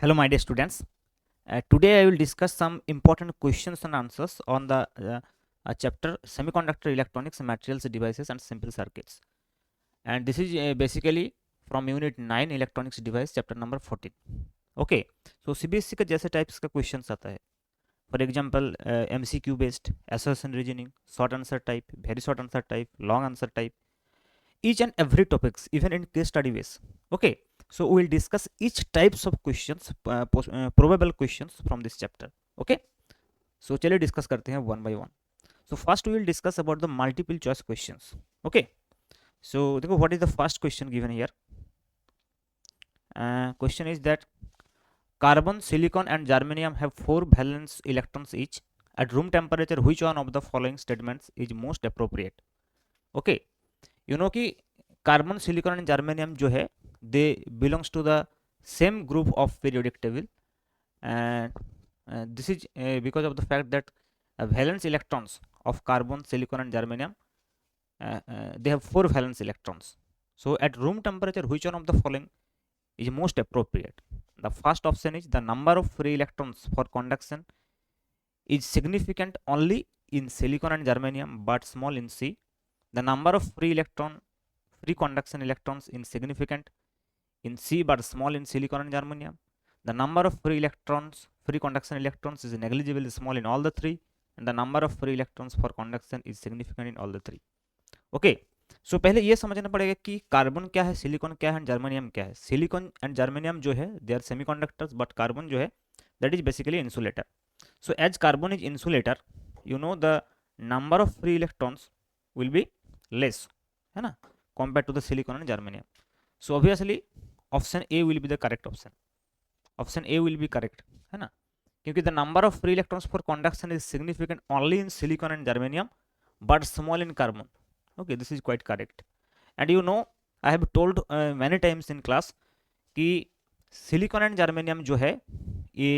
Hello, my dear students. Today I will discuss some important questions and answers on the chapter Semiconductor Electronics, Materials, Devices and Simple Circuits. And this is basically from Unit 9 Electronics Device, chapter number 14. Okay, so CBSE का जैसे types का questions आता है. For example MCQ based, assertion reasoning, short answer type, very short answer type, long answer type, each and every topics, even in case study base. Okay, so we will discuss each types of questions, probable questions from this chapter. Okay, so चलिए discuss करते हैं one by one. So first we will discuss about the multiple choice questions. Okay, so देखो what is the first question given here. Question is that carbon, silicon and germanium have 4 valence electrons each. At room temperature, which one of the following statements is most appropriate? Okay, you know कि carbon, silicon and germanium जो है they belongs to the same group of periodic table, and this is because of the fact that valence electrons of carbon, silicon and germanium, they have 4 valence electrons. So at room temperature, which one of the following is most appropriate? The first option is the number of free electrons for conduction is significant only in silicon and germanium but small in C. The number of free conduction electrons is significant in C but small in silicon and germanium. The number of free conduction electrons is negligibly small in all the three, and the number of free electrons for conduction is significant in all the three. Okay, सो पहले ये समझना पड़ेगा कि carbon क्या है, silicon क्या है and germanium क्या है. सिलिकॉन एंड जर्मेनियम जो है they are semiconductors, but carbon जो है that is basically insulator. So as carbon is insulator, you know the number of free electrons will be less, है ना, compare to the silicon and germanium. So obviously option A will be the correct option. Option A will be correct, है ना, क्योंकि the number of free electrons for conduction is significant only in silicon and germanium but small in carbon. Okay, this is quite correct. And you know, I have told many times in class कि silicon and germanium जो है ये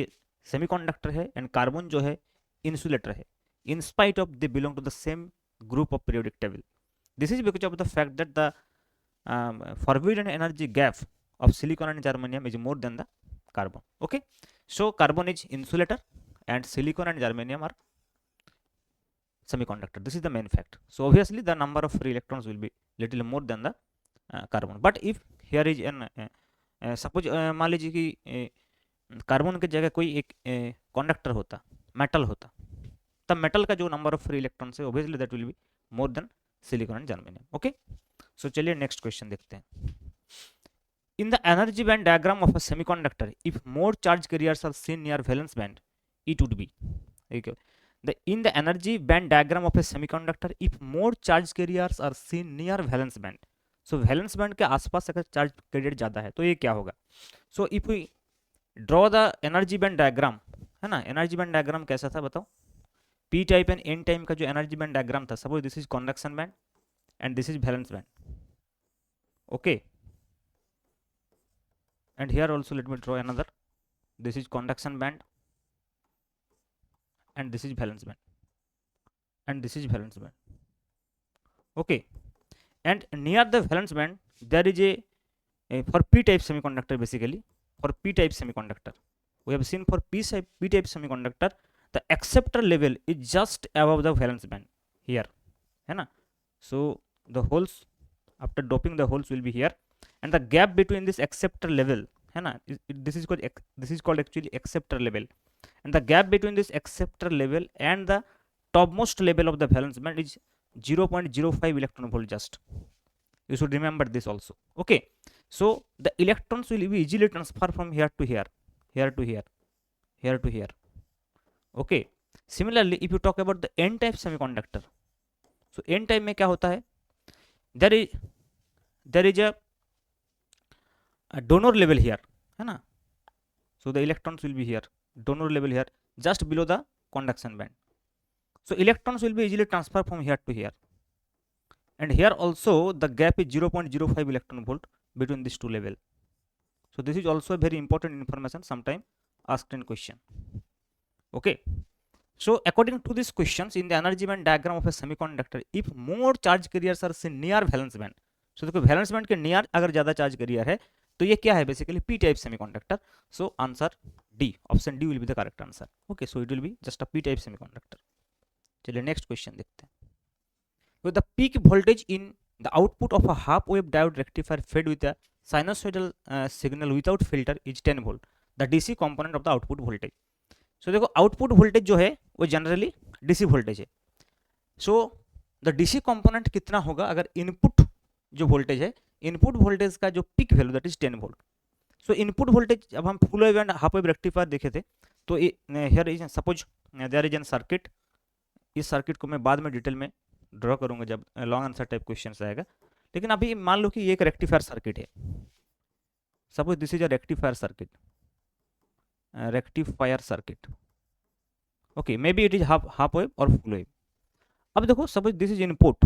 semiconductor है and carbon जो है insulator है, in spite of they belong to the same group of periodic table. This is because of the fact that the forbidden energy gap of silicon and germanium is more than the carbon. Okay, so carbon is insulator and silicon and germanium are semiconductor. This is the main fact. So obviously the number of free electrons will be little more than the carbon. But if here is an suppose मान लीजिए कि carbon की जगह कोई एक conductor होता, metal होता, तब मेटल का जो नंबर ऑफ फ्री इलेक्ट्रॉन्स है obviously that will be more than silicon and germanium. Okay, so चलिए नेक्स्ट क्वेश्चन देखते हैं. In the energy band diagram of a semiconductor, if more charge carriers are seen near valence band, it would be. Okay. In the energy band diagram of a semiconductor, if more charge carriers are seen near valence band, so valence band के आसपास अगर charge carrier ज़्यादा है तो ये क्या होगा. So if we draw the energy band diagram, है ना, energy band diagram कैसा था बताओ. P type and N type का जो energy band diagram था, suppose this is conduction band and this is valence band. Okay, and here also let me draw another. This is conduction band and this is valence band and this is valence band. Okay, and near the valence band there is a for p type semiconductor, basically for p type semiconductor we have seen for p type semiconductor the acceptor level is just above the valence band here, है ना. So the holes, after doping the holes will be here, and the gap between this acceptor level, है ना, this is called actually acceptor level, and the gap between this acceptor level and the topmost level of the valence band is 0.05 electron volt just. You should remember this also. Okay, so the electrons will be easily transferred from here to here, here to here, here to here. Okay, similarly if you talk about the n type semiconductor, so n type में क्या होता है, there is a donor level here, है ना. So the electrons will be here, donor level here, just below the conduction band. So electrons will be easily transferred from here to here, and here also the gap is 0.05 electron volt between these two level. So this is also a very important information, sometime asked in question. Okay, so according to these questions, in the energy band diagram of a semiconductor, if more charge carriers are seen near valence band, so देखो valence band के near अगर ज़्यादा charge carrier है तो तो ये क्या है basically P type semiconductor. So answer D, option D will be the correct answer. Okay, so it will be just a P type semiconductor. चलिए नेक्स्ट क्वेश्चन देखते हैं. तो the peak voltage in the output of a half wave diode rectifier fed with a sinusoidal signal without filter is 10 volt. The DC component of the output voltage. So देखो output voltage जो है वो generally DC voltage है. So the DC component कितना होगा अगर input जो voltage है, इनपुट वोल्टेज का जो peak value that is 10 volt. So input voltage जब हम full wave and half wave rectifier देखे थे तो here is suppose there is an circuit. इस सर्किट को मैं बाद में डिटेल में ड्रॉ करूंगा जब लॉन्ग आंसर टाइप क्वेश्चन आएगा. लेकिन अभी मान लो कि ये एक रेक्टिफायर सर्किट है. Suppose this is a rectifier circuit, rectifier circuit. Okay, may be it is half wave और फुल वेव. अब देखो suppose this is input,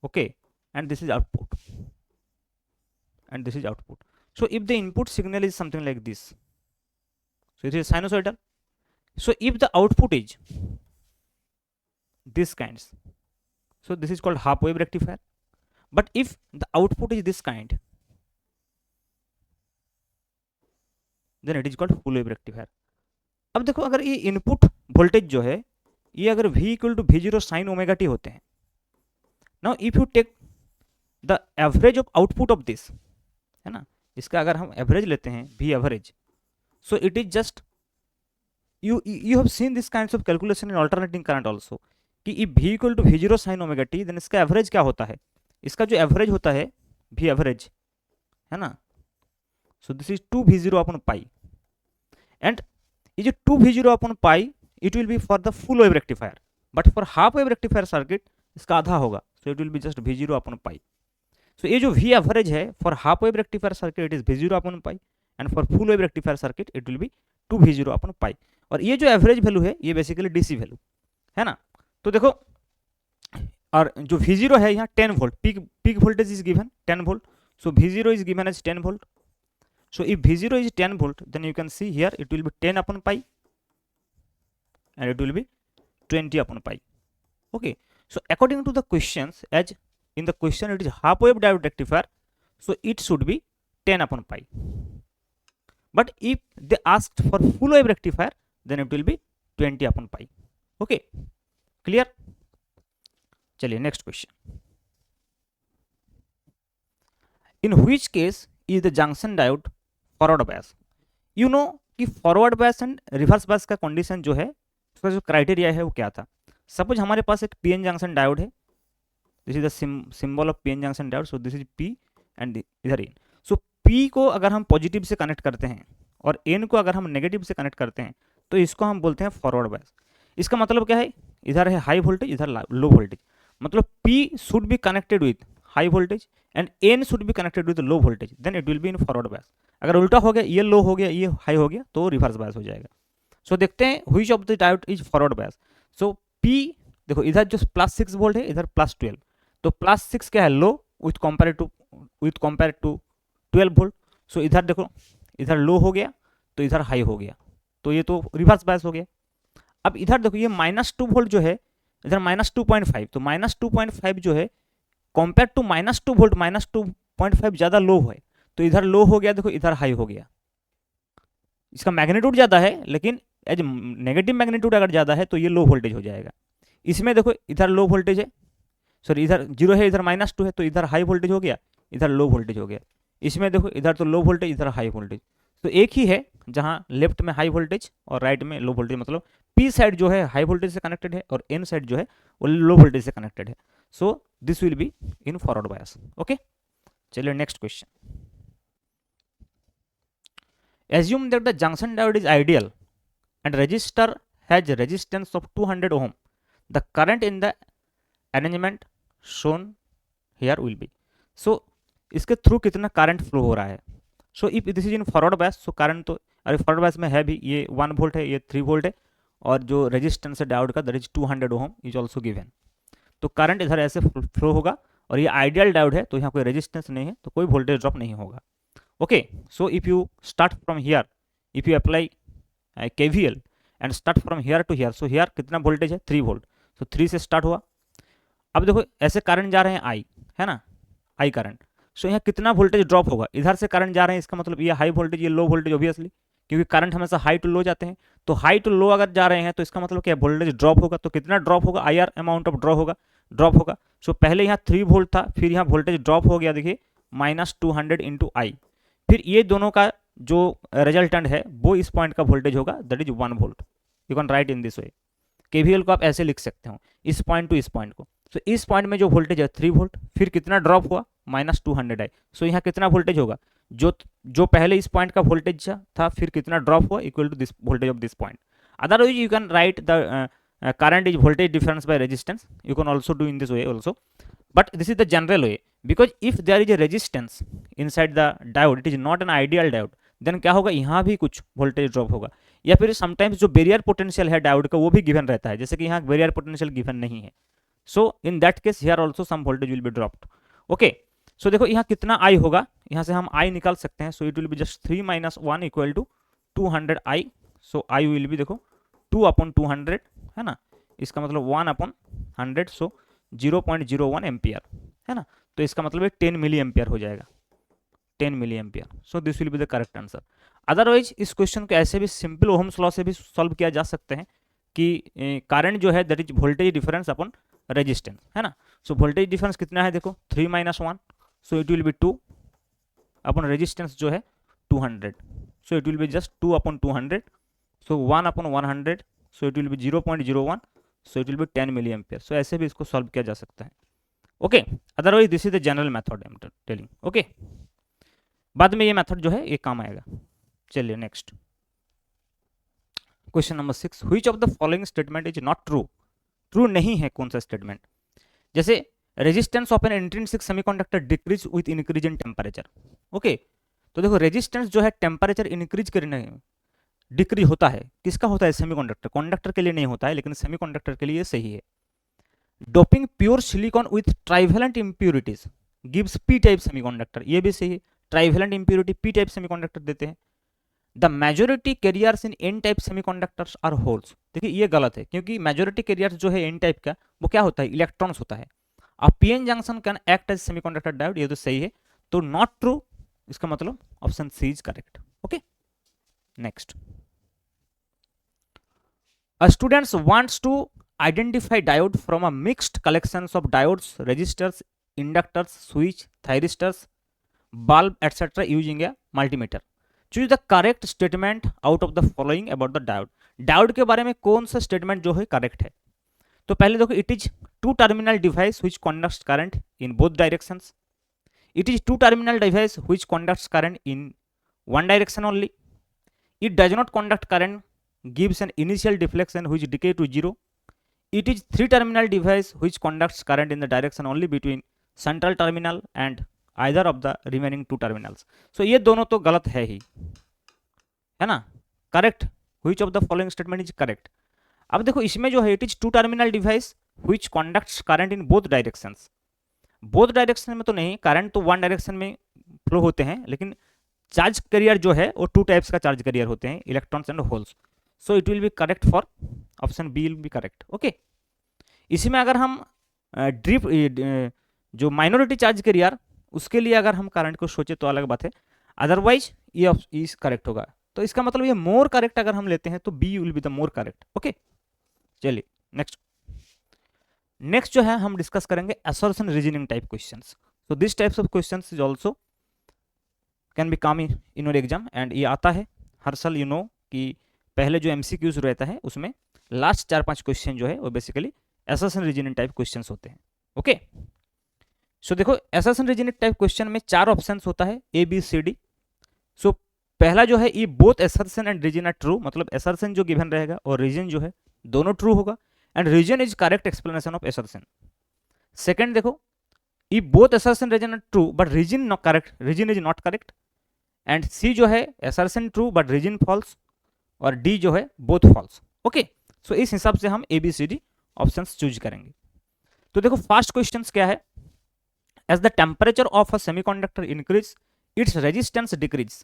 okay, and this is output, and this is output. So if the input signal is something like this, so it is sinusoidal. So if the output is this kinds, so this is called half wave rectifier. But if the output is this kind, then it is called full wave rectifier. अब देखो अगर ये input voltage जो है ये अगर V equal to V0 sine omega T होते हैं. Now if you take the average of output of this, है ना, इसका अगर हम एवरेज लेते हैं V average, so it is just you have seen this kinds of calculation in alternating current also कि if V equal to V0 sine omega T then इसका average क्या होता है, इसका जो एवरेज होता है V एवरेज, है ना, so this is 2V0 upon pi. And ये जो 2V0 upon pi it will be for the full wave rectifier, but for half wave rectifier circuit इसका आधा होगा. So it will be just V0 upon pi. So ये जो V average है for half wave rectifier circuit it is V0 upon pi, and for full wave rectifier circuit it will be 2V0 upon pi. और ये जो average value है ये basically DC value है ना. तो देखो और जो V0 है यहाँ 10 volt, peak voltage is given 10 volt. So V0 is given as 10 volt. So if V0 is 10 volt, then you can see here it will be 10 upon pi and it will be 20 upon pi. Okay. So according to the questions, as in the question it is half wave diode rectifier, so it should be 10 upon pi. But if they asked for full wave rectifier, then it will be 20 upon pi. Okay. Clear? चलिए next question. In which case is the junction diode forward bias? You know कि forward bias and reverse bias का condition जो है उसका जो criteria है वो क्या था. सपोज हमारे पास एक पीएन जंक्शन डायोड है, this is the symbol of PN junction diode. So this is P and इधर एन. सो पी को अगर हम पॉजिटिव से कनेक्ट करते हैं और एन को अगर हम नेगेटिव से कनेक्ट करते हैं तो इसको हम बोलते हैं फॉरवर्ड बायस. इसका मतलब क्या है, इधर है हाई वोल्टेज, इधर लो वोल्टेज. मतलब P should be connected with high voltage and N should be connected with low voltage, then it will be in forward bias. अगर उल्टा हो गया, ये लो हो गया ये हाई हो गया, तो रिवर्स बायस हो जाएगा. सो देखते हैं which of the diode is forward bias. So P देखो इधर जो +6 वोल्ट है इधर +12, तो +6 क्या है लो विथ कंपेयर टू 12 वोल्ट. सो इधर देखो इधर लो हो गया तो इधर हाई हो गया, तो ये तो रिवर्स बायस हो गया. अब इधर देखो ये -2 वोल्ट जो है इधर -2.5, तो -2.5 जो है कंपेयर टू -2 वोल्ट -2.5 ज़्यादा लो है, तो इधर लो हो गया, देखो इधर हाई हो गया. इसका मैग्नीट्यूड ज़्यादा है लेकिन एज नेगेटिव मैग्नीट्यूड अगर ज़्यादा है तो ये लो वोल्टेज हो जाएगा. इसमें देखो इधर लो वोल्टेज है, सॉरी इधर 0 है, इधर -2 है, तो इधर हाई वोल्टेज हो गया, इधर लो वोल्टेज हो गया. इसमें देखो इधर तो लो वोल्टेज, इधर हाई वोल्टेज. तो एक ही है जहाँ लेफ्ट में हाई वोल्टेज और राइट में लो वोल्टेज. मतलब पी साइड जो है हाई वोल्टेज से कनेक्टेड है और एन साइड जो है वो लो वोल्टेज से कनेक्टेड है. So this will be in forward bias. Okay, चलिए next question. Assume that the junction diode is ideal and resistor has resistance of 200 ohm. The current in the arrangement shown here will be. So इसके through कितना current flow हो रहा है. सो if this is in forward bias, so current तो अरे forward bias में है भी, ये 1 वोल्ट है, ये 3 वोल्ट है, और जो रेजिस्टेंस है डायोड का that is 200 ohm is also given. तो करंट इधर ऐसे फ्लो होगा, और ये आइडियल डायोड है तो यहाँ कोई रेजिस्टेंस नहीं है तो कोई वोल्टेज ड्रॉप नहीं होगा. Okay, so if you start from here, if you apply KVL and start from here to here, so here कितना वोल्टेज है 3 वोल्ट, सो 3 से स्टार्ट हुआ. अब देखो ऐसे करंट जा रहे हैं I, है ना, I करंट. सो यहाँ कितना वोल्टेज ड्रॉप होगा, इधर से करंट जा रहे हैं, इसका मतलब ये हाई वोल्टेज, ये लो वोल्टेज ऑब्वियसली, क्योंकि करंट हमेशा हाई टू लो जाते हैं, तो हाई टू लो अगर जा रहे हैं तो इसका मतलब क्या, वोल्टेज ड्रॉप होगा, तो कितना ड्रॉप होगा, I R amount of drop होगा। सो पहले यहाँ 3 वोल्ट था, फिर यहाँ वोल्टेज ड्रॉप हो गया, देखिए -200 इंटू आई, फिर ये दोनों का जो रिजल्टेंट है वो इस पॉइंट का वोल्टेज होगा, that is 1 volt. You can right in this way, KVL को आप ऐसे लिख सकते हो, इस पॉइंट टू इस पॉइंट को। सो इस पॉइंट में जो वोल्टेज है 3 वोल्ट, फिर कितना ड्रॉप हुआ, -200 आई। सो यहाँ कितना वोल्टेज होगा, जो पहले इस पॉइंट का वोल्टेज था, फिर कितना ड्रॉप हुआ, equal to this voltage of this point. Otherwise you can write the current is voltage difference by resistance, you can also do in this way also, but this is the general way, because if there is a resistance inside the diode, it is not an ideal diode, then क्या होगा, यहाँ भी कुछ voltage drop होगा, या फिर sometimes जो barrier potential है डायोड का वो भी गिवन रहता है, जैसे कि यहाँ बैरियर पोटेंशियल गिवन नहीं है, so in that case here also some voltage will be dropped. Okay, so देखो यहाँ कितना आई होगा, यहाँ से हम आई निकाल सकते हैं, so it will be just 3 - 1 equal to 200 I. So I will be देखो 2/200 है ना, इसका मतलब 1/100, सो 0.01 एम्पियर है ना, तो इसका मतलब है 10 मिली एम्पियर हो जाएगा, 10 milli ampere. So this will be the correct answer. Otherwise इस क्वेश्चन को ऐसे भी सिंपल ओहम्स लॉ से भी सॉल्व किया जा सकते हैं कि करंट जो है that is voltage difference upon resistance है ना। सो वोल्टेज डिफरेंस कितना है देखो 3 - 1, so it will be 2 upon resistance जो है 200, so it will be just 2/200, so 1/100, so it will be 0.01, so it will be 10 milli ampere. So ऐसे भी इसको सॉल्व किया जा सकता है। Okay, otherwise this is the general method I am telling. Okay, बाद में ये मेथड जो है ये काम आएगा। चलिए next question number 6, which of the following statement is not true, true नहीं है कौन सा स्टेटमेंट, जैसे resistance of N intrinsic semiconductor decrease with increase in temperature. Okay, तो देखो रेजिस्टेंस जो है टेम्परेचर इंक्रीज करने डिक्रीज होता है, किसका होता है, सेमीकंडक्टर, कंडक्टर के लिए नहीं होता है, लेकिन सेमीकंडक्टर के लिए सही है। Doping pure silicon with trivalent impurities gives P type semiconductor, ये भी सही है, trivalent impurity P type semiconductor देते हैं। The majority carriers in N type semiconductors are holes, देखिए ये गलत है, क्योंकि मेजोरिटी कैरियर्स जो है एन टाइप का वो क्या होता है, इलेक्ट्रॉन्स होता है। अब PN junction can act as semiconductor diode, ये तो सही है, तो नॉट ट्रू, इसका मतलब option C is correct. Okay, next, a student wants to identify diode from a mixed collections of diodes, resistors, inductors, switch, thyristors, bulb, etc. using a multimeter. Choose the correct statement out of the following about the diode. Diode के बारे में कौन सा statement जो है correct है, तो पहले देखो it is two terminal device which conducts current in both directions, it is two terminal device which conducts current in one direction only, it does not conduct current, gives an initial deflection which decay to 0, it is 3-terminal device which conducts current in the direction only between central terminal and either of the remaining 2 terminals. so ये दोनों तो गलत है ही, है ना, correct, which of the following statement is correct। अब देखो इसमें जो है it is 2-terminal device which conducts current in both directions, both direction में तो नहीं, करंट तो वन डायरेक्शन में फ्लो होते हैं, लेकिन चार्ज कैरियर जो है वो 2 टाइप्स का चार्ज कैरियर होते हैं, electrons and holes, so it will be correct for option B will be correct. Okay, इसी में अगर हम ड्रिप जो माइनॉरिटी चार्ज कैरियर उसके लिए अगर हम करंट को सोचे तो अलग बात है, अदरवाइज ये इस करेक्ट होगा, तो इसका मतलब ये मोर करेक्ट अगर हम लेते हैं तो B will be the more correct. Okay, चलिए नेक्स्ट जो है हम डिस्कस करेंगे assertion reasoning type questions. So this types of questions is also can be come in your exam, and ये आता है हर साल, यू नो कि पहले जो एमसीक्यूज रहता है उसमें लास्ट 4-5 क्वेश्चन जो है वो basically assertion reasoning type questions होते हैं। ओके, सो देखो असर्शन रीजनिंग टाइप क्वेश्चन में 4 ऑप्शंस होता है ए बी सी डी। सो पहला जो है ये both assertion and reason are true, मतलब असर्शन जो गिवन रहेगा और रीजन जो है दोनों ट्रू होगा, and reason is correct explanation of assertion. Second देखो ये both assertion reason are true but reason not correct, reason is not correct, and C जो है assertion true but reason false, और डी जो है बोथ फॉल्स। ओके, सो इस हिसाब से हम A B C D options choose करेंगे। तो देखो फर्स्ट क्वेश्चन क्या है, as the temperature of a semiconductor increase its resistance decrease.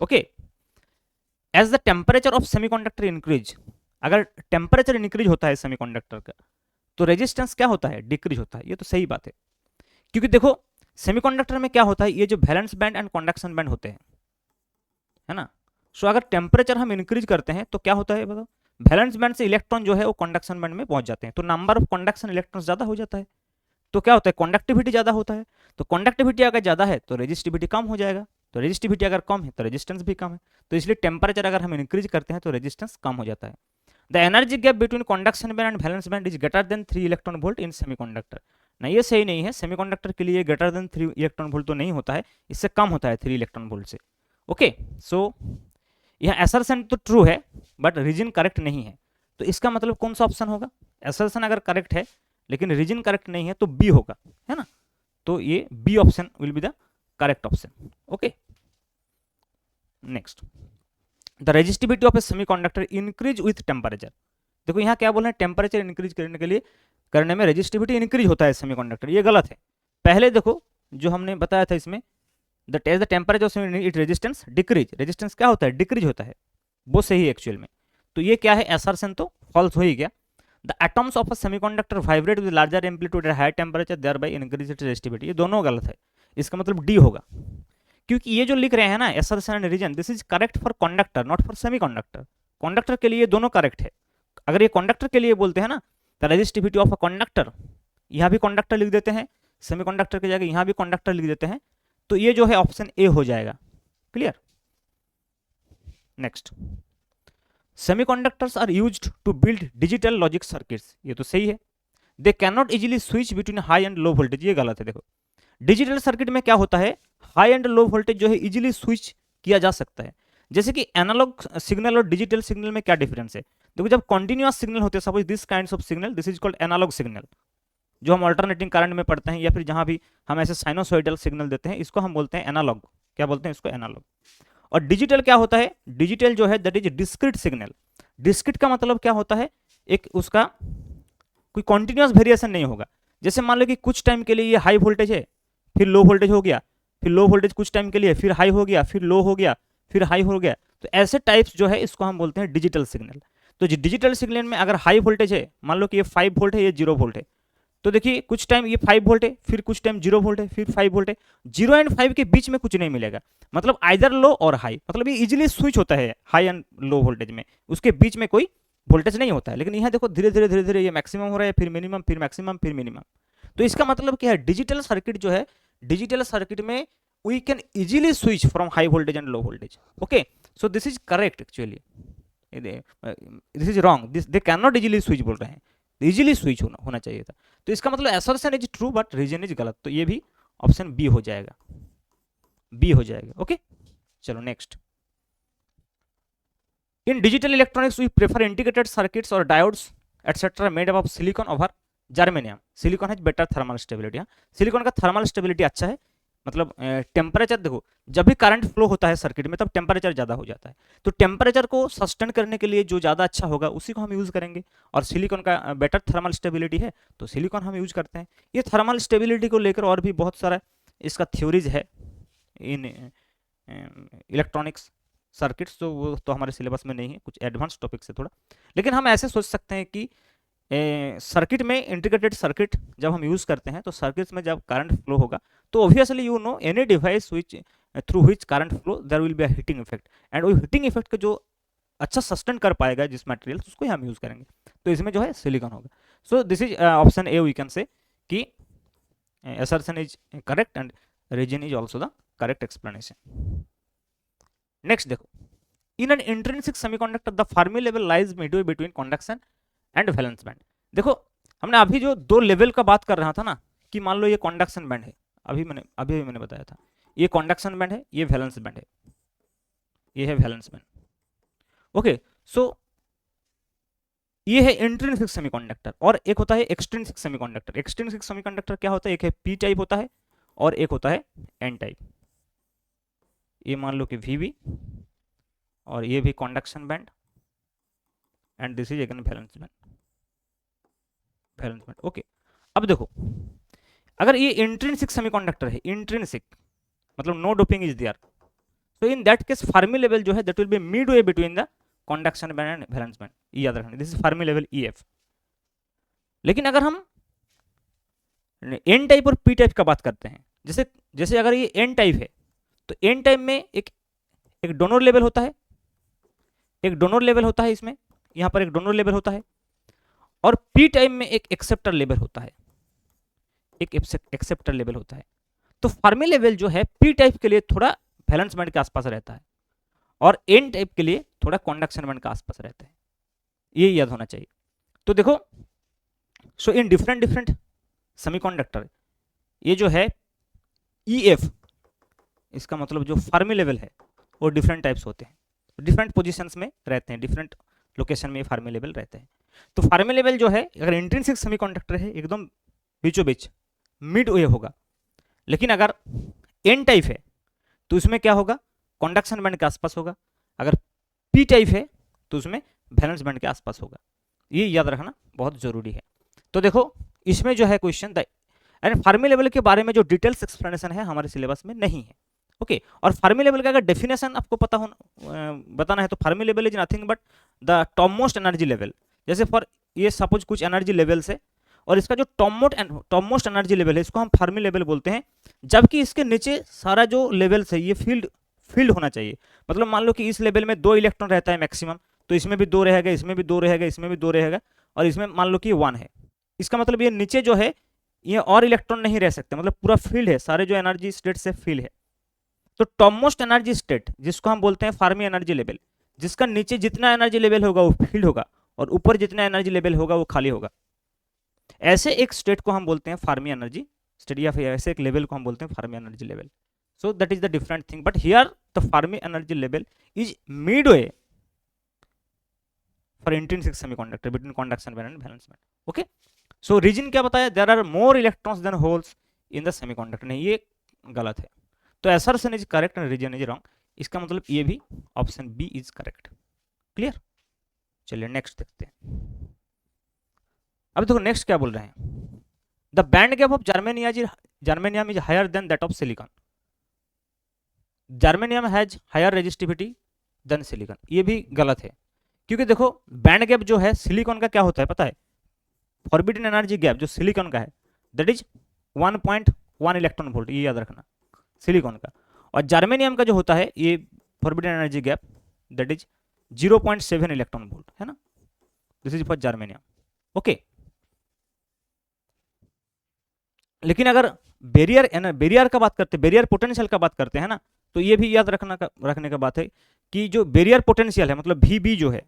Okay, as the temperature of semiconductor increase, अगर टेम्परेचर इंक्रीज होता है सेमीकंडक्टर का तो रेजिस्टेंस क्या होता है, डिक्रीज होता है, ये तो सही बात है, क्योंकि देखो सेमीकंडक्टर में क्या होता है, ये जो valence band and conduction band होते हैं, है ना। सो अगर टेम्परेचर हम इंक्रीज करते हैं तो क्या होता है बताओ, वैलेंस बैंड से इलेक्ट्रॉन जो है वो कंडक्शन बैंड में पहुंच जाते हैं, तो नंबर ऑफ कंडक्शन इलेक्ट्रॉन ज्यादा हो जाता है, तो क्या होता है, कंडक्टिविटी ज्यादा होता है, तो कंडक्टिविटी अगर ज्यादा है तो रेजिस्टिविटी कम हो जाएगा, तो रेजिस्टिविटी अगर कम है तो रेजिस्टेंस भी कम है, तो इसलिए टेम्परेचर अगर हम इंक्रीज करते हैं तो रेजिस्टेंस कम हो जाता है। The energy gap between conduction band and valence band is greater than 3 electron volt in semiconductor. नहीं, ये सही नहीं है, सेमीकंडक्टर के लिए ग्रेटर देन 3 इलेक्ट्रॉन वोल्ट तो नहीं होता है, इससे कम होता है 3 इलेक्ट्रॉन वोल्ट से। ओके, सो यह असर्शन तो ट्रू है बट रीजन करेक्ट नहीं है, तो इसका मतलब कौन सा ऑप्शन होगा, असर्शन अगर करेक्ट है लेकिन रीजन करेक्ट नहीं है तो बी होगा, है ना, तो ये B option will be the correct option. Okay, next, the resistivity of a semiconductor increase with temperature. देखो यहाँ क्या बोल रहे हैं, टेम्परेचर इंक्रीज करने में रेजिस्टिविटी इंक्रीज होता है सेमीकंडक्टर, ये गलत है। पहले देखो जो हमने बताया था इसमें, the temperature it resistance decrease, resistance क्या होता है, डिक्रीज होता है, वो सही है एक्चुअल में, तो ये क्या है, असर्शन तो फॉल्स हो ही गया। The atoms of a semiconductor vibrate with larger amplitude at higher temperature thereby increase its resistivity, ये दोनों गलत है, इसका मतलब डी होगा, क्योंकि ये जो लिख रहे हैं ना assertion and reason, this is correct for conductor not for semiconductor, conductor के लिए दोनों करेक्ट है। अगर ये कंडक्टर के लिए बोलते हैं ना, the resistivity of a conductor, यहाँ भी कंडक्टर लिख देते हैं, सेमीकंडक्टर की जगह यहाँ भी कंडक्टर लिख देते हैं, तो ये जो है ऑप्शन ए हो जाएगा। Clear, next, semiconductors are used to build digital logic circuits, ये तो सही है। They can not easily switch between high and low voltage, ये गलत है। देखो डिजिटल सर्किट में क्या होता है, हाई एंड लो वोल्टेज जो है इजीली स्विच किया जा सकता है, जैसे कि एनालॉग सिग्नल और डिजिटल सिग्नल में क्या डिफरेंस है, देखो जब कॉन्टिन्यूअस सिग्नल होते हैं, suppose this kinds of signal, this is called analog signal, जो हम अल्टरनेटिंग करंट में पढ़ते हैं, या फिर जहां भी हम ऐसे साइनोसॉइडल सिग्नल देते हैं, इसको हम बोलते हैं एनालॉग, क्या बोलते हैं इसको, एनालॉग। और डिजिटल क्या होता है, डिजिटल जो है that is discrete signal, discrete का मतलब क्या होता है, एक उसका कोई कॉन्टिन्यूअस वेरिएशन नहीं होगा, जैसे मान लो कि कुछ टाइम के लिए ये हाई वोल्टेज है, फिर लो वोल्टेज हो गया, फिर लो वोल्टेज कुछ टाइम के लिए, फिर हाई हो गया, फिर लो हो गया, फिर हाई हो गया, तो ऐसे टाइप्स जो है इसको हम बोलते हैं डिजिटल सिग्नल। तो डिजिटल सिग्नल में अगर हाई वोल्टेज है, मान लो कि ये 5 वोल्ट है, ये 0 वोल्ट है, तो देखिए कुछ टाइम ये 5 वोल्ट है, फिर कुछ टाइम 0 वोल्ट है, फिर 5 वोल्ट है, 0 एंड 5 के बीच में कुछ नहीं मिलेगा, मतलब आइदर लो और हाई, मतलब ये इजीली स्विच होता है हाई एंड लो वोल्टेज में, उसके बीच में कोई वोल्टेज नहीं होता है। लेकिन यहाँ देखो धीरे धीरे ये मैक्सिमम हो रहा है, फिर मिनिमम, फिर मैक्सिमम, फिर मिनिमम, तो इसका मतलब क्या है, डिजिटल सर्किट जो है, डिजिटल सर्किट में we can easily switch from high voltage and low voltage. Okay, so this is correct actually, this is wrong, this they can not easily switch बोल रहे हैं, इजीली स्विच होना चाहिए था, तो इसका मतलब assertion is true but reason is गलत, तो ये भी ऑप्शन बी हो जाएगा, बी हो जाएगा। ओके, चलो next, in digital electronics we prefer integrated circuits और diodes etcetera made up of silicon over germanium, silicon has better thermal stability, हाँ सिलिकॉन का थर्मल स्टेबिलिटी अच्छा है, मतलब टेम्परेचर देखो जब भी करंट फ्लो होता है सर्किट में तब टेम्परेचर ज़्यादा हो जाता है, तो टेम्परेचर को सस्टेन करने के लिए जो ज़्यादा अच्छा होगा उसी को हम यूज़ करेंगे, और सिलिकॉन का बेटर थर्मल स्टेबिलिटी है तो सिलिकॉन हम यूज़ करते हैं। ये थर्मल स्टेबिलिटी को लेकर और भी बहुत सारा इसका थ्योरीज है इन इलेक्ट्रॉनिक्स सर्किट्स, तो वो तो हमारे सिलेबस में नहीं है, कुछ एडवांस टॉपिक से थोड़ा, लेकिन हम ऐसे सोच सकते हैं कि सर्किट में इंटीग्रेटेड सर्किट जब हम यूज़ करते हैं तो सर्किट्स में जब करंट फ्लो होगा तो obviously you know any device which through which current flow there will be a heating effect, and वो हीटिंग इफेक्ट का जो अच्छा सस्टेन कर पाएगा जिस मटेरियल उसको ही हम यूज़ करेंगे, तो इसमें जो है सिलिकॉन होगा। So this is option A, we can say कि assertion is correct and region is also the correct explanation. Next देखो, in an intrinsic semiconductor the Fermi level lies midway between conduction and valence band। देखो हमने अभी जो दो level का बात कर रहा था ना, कि मान लो ये कंडक्शन बैंड है, अभी मैंने बताया था ये कंडक्शन बैंड है, ये वैलेंस बैंड है, ये है वैलेंस बैंड। ओके, सो ये है इंट्रिंसिक सेमीकंडक्टर और एक होता है एक्सट्रिंसिक सेमीकंडक्टर। एक्सट्रिंसिक सेमीकंडक्टर क्या होता है, एक है पी टाइप होता है और एक होता है एन टाइप। ये मान लो कि वीबी और ये भी conduction band and this is again valence band, valence band. Okay, अब देखो अगर ये इंट्रिंसिक सेमीकंडक्टर है, इंट्रिंसिक मतलब नो डोपिंग इज देयर, तो इन दैट केस फर्मी लेवल जो है that will B Midway between the conduction band and valence band, याद रखना this is Fermi level EF. लेकिन अगर हम एन टाइप और पी टाइप का बात करते हैं जैसे जैसे अगर ये एन टाइप है तो एन टाइप में एक एक डोनर लेवल होता है, एक डोनर लेवल होता है, इसमें यहाँ पर एक डोनर लेवल होता है, और पी टाइप में एक एक्सेप्टर लेवल होता है, एक एक्सेप्टर लेवल होता है। तो फर्मी लेवल जो है पी टाइप के लिए थोड़ा वैलेंस बैंड के आसपास रहता है और एन टाइप के लिए थोड़ा कंडक्शन बैंड के आसपास रहता है, ये याद होना चाहिए। तो देखो, सो इन डिफरेंट डिफरेंट सेमीकंडक्टर, ये जो है ई एफ, इसका मतलब जो फर्मी लेवल है वो डिफरेंट टाइप्स होते हैं, डिफरेंट पोजीशंस में रहते हैं, डिफरेंट लोकेशन में फर्मी लेवल रहते हैं। तो फर्मी लेवल जो है अगर इंट्रिंसिक सेमीकंडक्टर है एकदम बीचों बीच मिड वे होगा, लेकिन अगर एन टाइप है तो उसमें क्या होगा, कंडक्शन बैंड के आसपास होगा, अगर पी टाइप है तो उसमें वैलेंस बैंड के आसपास होगा, ये याद रखना बहुत जरूरी है। तो देखो इसमें जो है क्वेश्चन एंड फर्मी लेवल के बारे में जो डिटेल्स एक्सप्लेनेशन है हमारे सिलेबस में नहीं है, ओके। और फर्मी लेवल का अगर डेफिनेशन आपको पता होना बताना है तो Fermi level is nothing but the top most energy level. जैसे फॉर ये सपोज कुछ एनर्जी लेवल्स है और इसका जो टॉप मोस्ट एनर्जी लेवल है इसको हम फर्मी लेवल बोलते हैं, जबकि इसके नीचे सारा जो लेवल्स है ये फील्ड होना चाहिए। मतलब मान लो कि इस लेवल में 2 इलेक्ट्रॉन रहता है मैक्सिमम, तो इसमें भी 2 रहेगा, इसमें भी 2 रहेगा, इसमें भी 2 रहेगा, और इसमें मान लो कि 1 है। इसका मतलब ये नीचे जो है ये और इलेक्ट्रॉन नहीं रह सकते, मतलब पूरा फील्ड है, सारे जो एनर्जी स्टेट से फील्ड है। तो टॉप मोस्ट एनर्जी स्टेट जिसको हम बोलते हैं फर्मी एनर्जी लेवल, जिसका नीचे जितना एनर्जी लेवल होगा वो फील्ड होगा और ऊपर जितना एनर्जी लेवल होगा वो खाली होगा, ऐसे एक स्टेट को हम बोलते हैं फर्मी एनर्जी स्टेट, या फिर ऐसे एक लेवल को हम बोलते हैं Fermi energy level. So that is the different thing, but here the Fermi energy level is midway for intrinsic semiconductor between conduction band and valence band, okay. So reason क्या बताया, there are more electrons than holes in the semiconductor, नहीं ये गलत है। तो assertion is correct and reason is wrong, इसका मतलब ये भी option B is correct. Clear, चलिए नेक्स्ट देखते हैं। अब देखो नेक्स्ट क्या बोल रहे हैं, the band gap of germanium is higher than that of silicon, germanium has higher resistivity than silicon, ये भी गलत है। क्योंकि देखो बैंड गैप जो है सिलिकॉन का क्या होता है पता है, फॉरबिडन एनर्जी गैप जो सिलिकॉन का है दैट इज 1.1 इलेक्ट्रॉन वोल्ट, ये याद रखना सिलिकॉन का। और जर्मेनियम का जो होता है ये forbidden energy gap that is 0.7 electron volt, है ना, this is for germanium, okay. लेकिन अगर बेरियर का बात करते हैं, बेरियर पोटेंशियल का बात करते हैं ना, तो ये भी याद रखने का बात है कि जो बेरियर पोटेंशियल है मतलब वीबी जो है,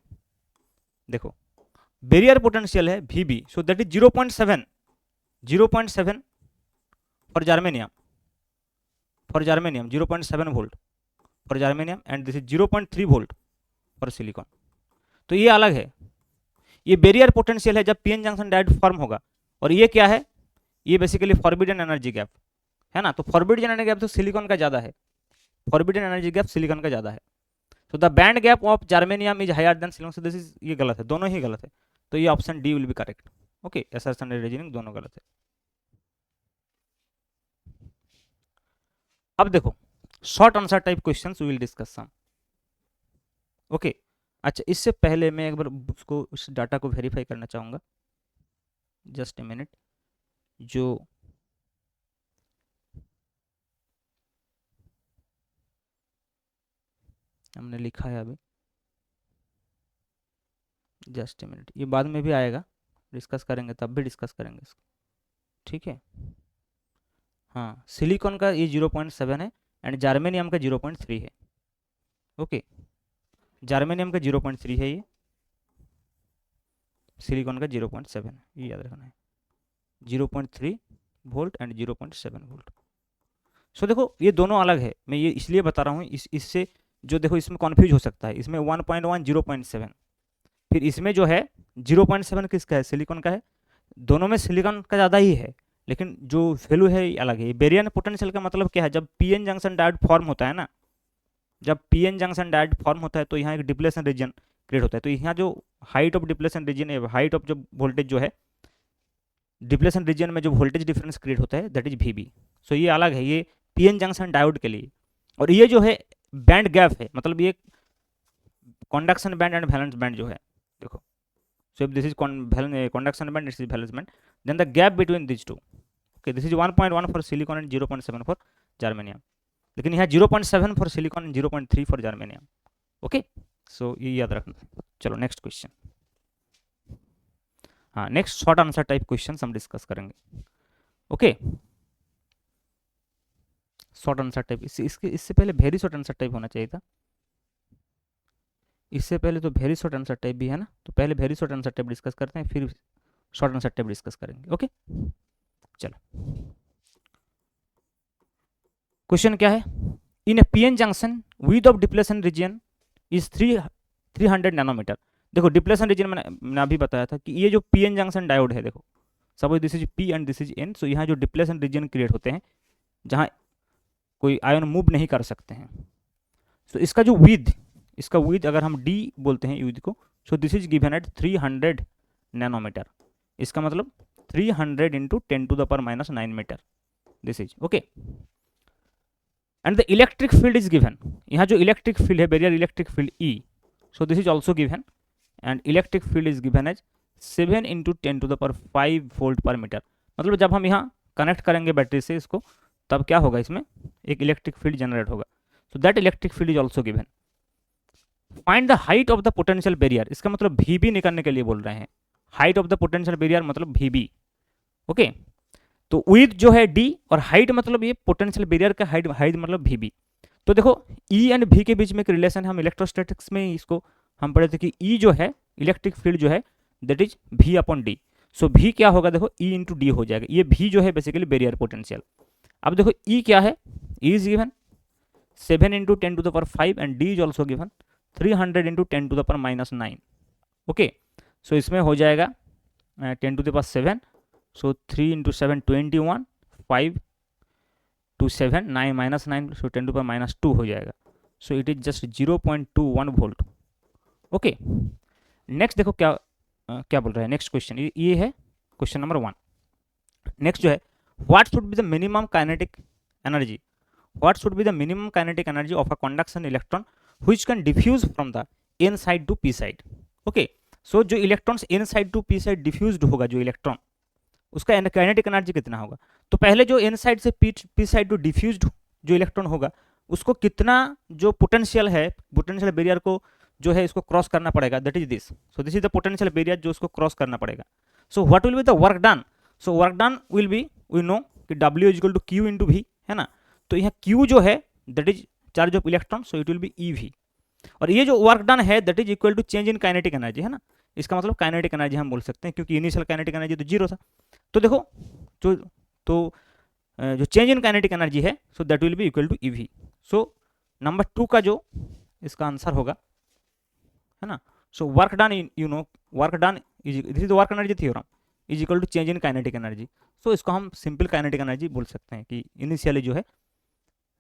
देखो बेरियर पोटेंशियल है VB, so that is 0.7 for germanium 0.7 volt for germanium and this is 0.3 volt for silicon. तो ये अलग है, ये बेरियर पोटेंशियल है जब पीएन जंक्शन डायोड फॉर्म होगा, और ये क्या है, ये बेसिकली फॉरबिडन एनर्जी गैप है ना। तो फॉरबिडन एनर्जी गैप तो सिलिकॉन का ज्यादा है, फॉरबिडन एनर्जी गैप सिलिकॉन का ज्यादा है। तो the band gap of germanium is higher than silicon, so this is, ये गलत है, दोनों ही गलत है। तो ये option D will be correct, okay. Assertion and reasoning दोनों गलत है। अब देखो short answer type questions we will discuss some, okay. अच्छा इससे पहले मैं एक बार उसको उस डाटा को वेरीफाई करना चाहूँगा, जस्ट ए मिनट। जो हमने लिखा है अभी, जस्ट ए मिनट, ये बाद में भी आएगा, डिस्कस करेंगे तब भी डिस्कस करेंगे इसको, ठीक है। हाँ सिलिकॉन का ये 0.7 है एंड जर्मेनियम का 0.3 है, ओके। जर्मेनियम का 0.3 है ये, सिलिकॉन का 0.7 है, ये याद रखना है, 0.3 वोल्ट एंड 0.7 वोल्ट। सो देखो ये दोनों अलग है, मैं ये इसलिए बता रहा हूँ इससे जो देखो इसमें कन्फ्यूज हो सकता है, इसमें 1.1 0.7, फिर इसमें जो है 0.7 किसका है, सिलिकॉन का है, दोनों में सिलिकॉन का ज़्यादा ही है, लेकिन जो वैल्यू है ये अलग है। बेरियर पोटेंशियल का मतलब क्या है, जब पीएन जंक्शन डायोड फॉर्म होता है ना, जब पीएन जंक्शन डायोड फॉर्म होता है तो यहाँ एक डिप्लेशन रीजन क्रिएट होता है, तो यहाँ जो हाइट ऑफ डिप्लेशन रीजन है, हाइट ऑफ जो वोल्टेज जो है डिप्लेशन रीजन में जो वोल्टेज डिफरेंस क्रिएट होता है दैट इज वीबी। सो ये अलग है, ये पीएन जंक्शन डायोड के लिए। और ये जो है बैंड गैप है, मतलब ये conduction band and valence band जो है, देखो so if this is conduction band, this is valence band, then the gap between these two, okay, this is 1.1 for silicon and 0.7 for germanium, लेकिन यहाँ 0.7 for silicon and 0.3 for germanium. Okay, so ये याद रखना। चलो next question. हाँ, next short answer type question हम discuss करेंगे। Okay, short answer type, इससे पहले वेरी शॉर्ट आंसर टाइप होना चाहिए था। इससे पहले तो वेरी शॉर्ट आंसर टाइप भी है ना, तो पहले very short answer type discuss करते हैं, फिर शॉर्ट आंसर टाइप डिस्कस करेंगे। ओके, चलो क्वेश्चन क्या है। In a PN junction width of depletion region is 300 nanometre. देखो डिप्लेशन रीजन मैंने अभी बताया था कि ये जो पीएन जंक्शन डायोड है, देखो suppose this is P and this is N, so यहाँ जो डिप्लेशन रीजन क्रिएट होते हैं जहाँ कोई आयन मूव नहीं कर सकते हैं, तो इसका जो विथ, इसका विथ अगर हम डी बोलते हैं विथ को, so this is given at 300 nanometer. इसका मतलब 300 into 10⁻⁻9 meter, this is okay. And the electric field is given, यहाँ जो इलेक्ट्रिक फील्ड है barrier electric field E, so this is also given and electric field is given as 7 into 10⁵ volt per meter. मतलब जब हम यहाँ connect करेंगे battery से इसको, तब क्या होगा, इसमें एक इलेक्ट्रिक फील्ड जनरेट होगा, so that electric field is also given. Find the height of the potential barrier, इसका मतलब वीबी निकालने के लिए बोल रहे हैं। Height of the potential barrier मतलब वीबी, ओके। तो विड्थ जो है डी और हाइट मतलब ये पोटेंशियल बैरियर का हाइट मतलब वीबी। तो देखो ई एंड वी के बीच में एक रिलेशन, हम इलेक्ट्रोस्टैटिक्स में इसको हम पढ़े थे कि ई जो है इलेक्ट्रिक फील्ड जो है that is V upon D. So V क्या होगा, देखो ई इंटू डी हो जाएगा, ये वी जो है बेसिकली बैरियर पोटेंशियल। अब देखो ई क्या है, E is given 7 into 10⁵ and D is also given 300 into 10⁻⁹। Okay, so इसमें हो जाएगा 10⁷, so 3 into 7 21, 5 to 7 9 minus 9, so 10⁻⁻2 हो जाएगा। So it is just 0.21 volt. Okay, next देखो क्या क्या बोल रहा है नेक्स्ट क्वेश्चन, ये है क्वेश्चन नंबर 1। नेक्स्ट जो है, what should be the minimum kinetic energy, what should be the minimum kinetic energy of a conduction electron which can diffuse from the N side to P side. Okay, so जो electrons N side to P side diffused होगा जो electron, उसका kinetic energy कितना होगा। तो पहले जो N side से पी साइड टू डिफ्यूज्ड जो इलेक्ट्रॉन होगा उसको कितना जो पोटेंशियल है, पोटेंशियल बैरियर को जो है इसको क्रॉस करना पड़ेगा, that is this. So this is the potential barrier जो उसको क्रॉस करना पड़ेगा। So what will be the work done, so work done will be, we know कि W is equal to Q into V, है ना। तो यहाँ Q जो है that is charge of electron, so it will be EV। और ये जो वर्क डन है that is equal to change in kinetic energy, है ना। इसका मतलब काइनेटिक एनर्जी हम बोल सकते हैं क्योंकि इनिशियल काइनेटिक एनर्जी तो 0 था। तो देखो जो चेंज इन काइनेटिक एनर्जी है, so that will be equal to EV। So number 2 का जो इसका आंसर होगा, है ना। So work done, you know work done is, this is work energy theorem, is equal to change in kinetic energy. So इसको हम simple kinetic energy बोल सकते हैं कि इनिशियली जो है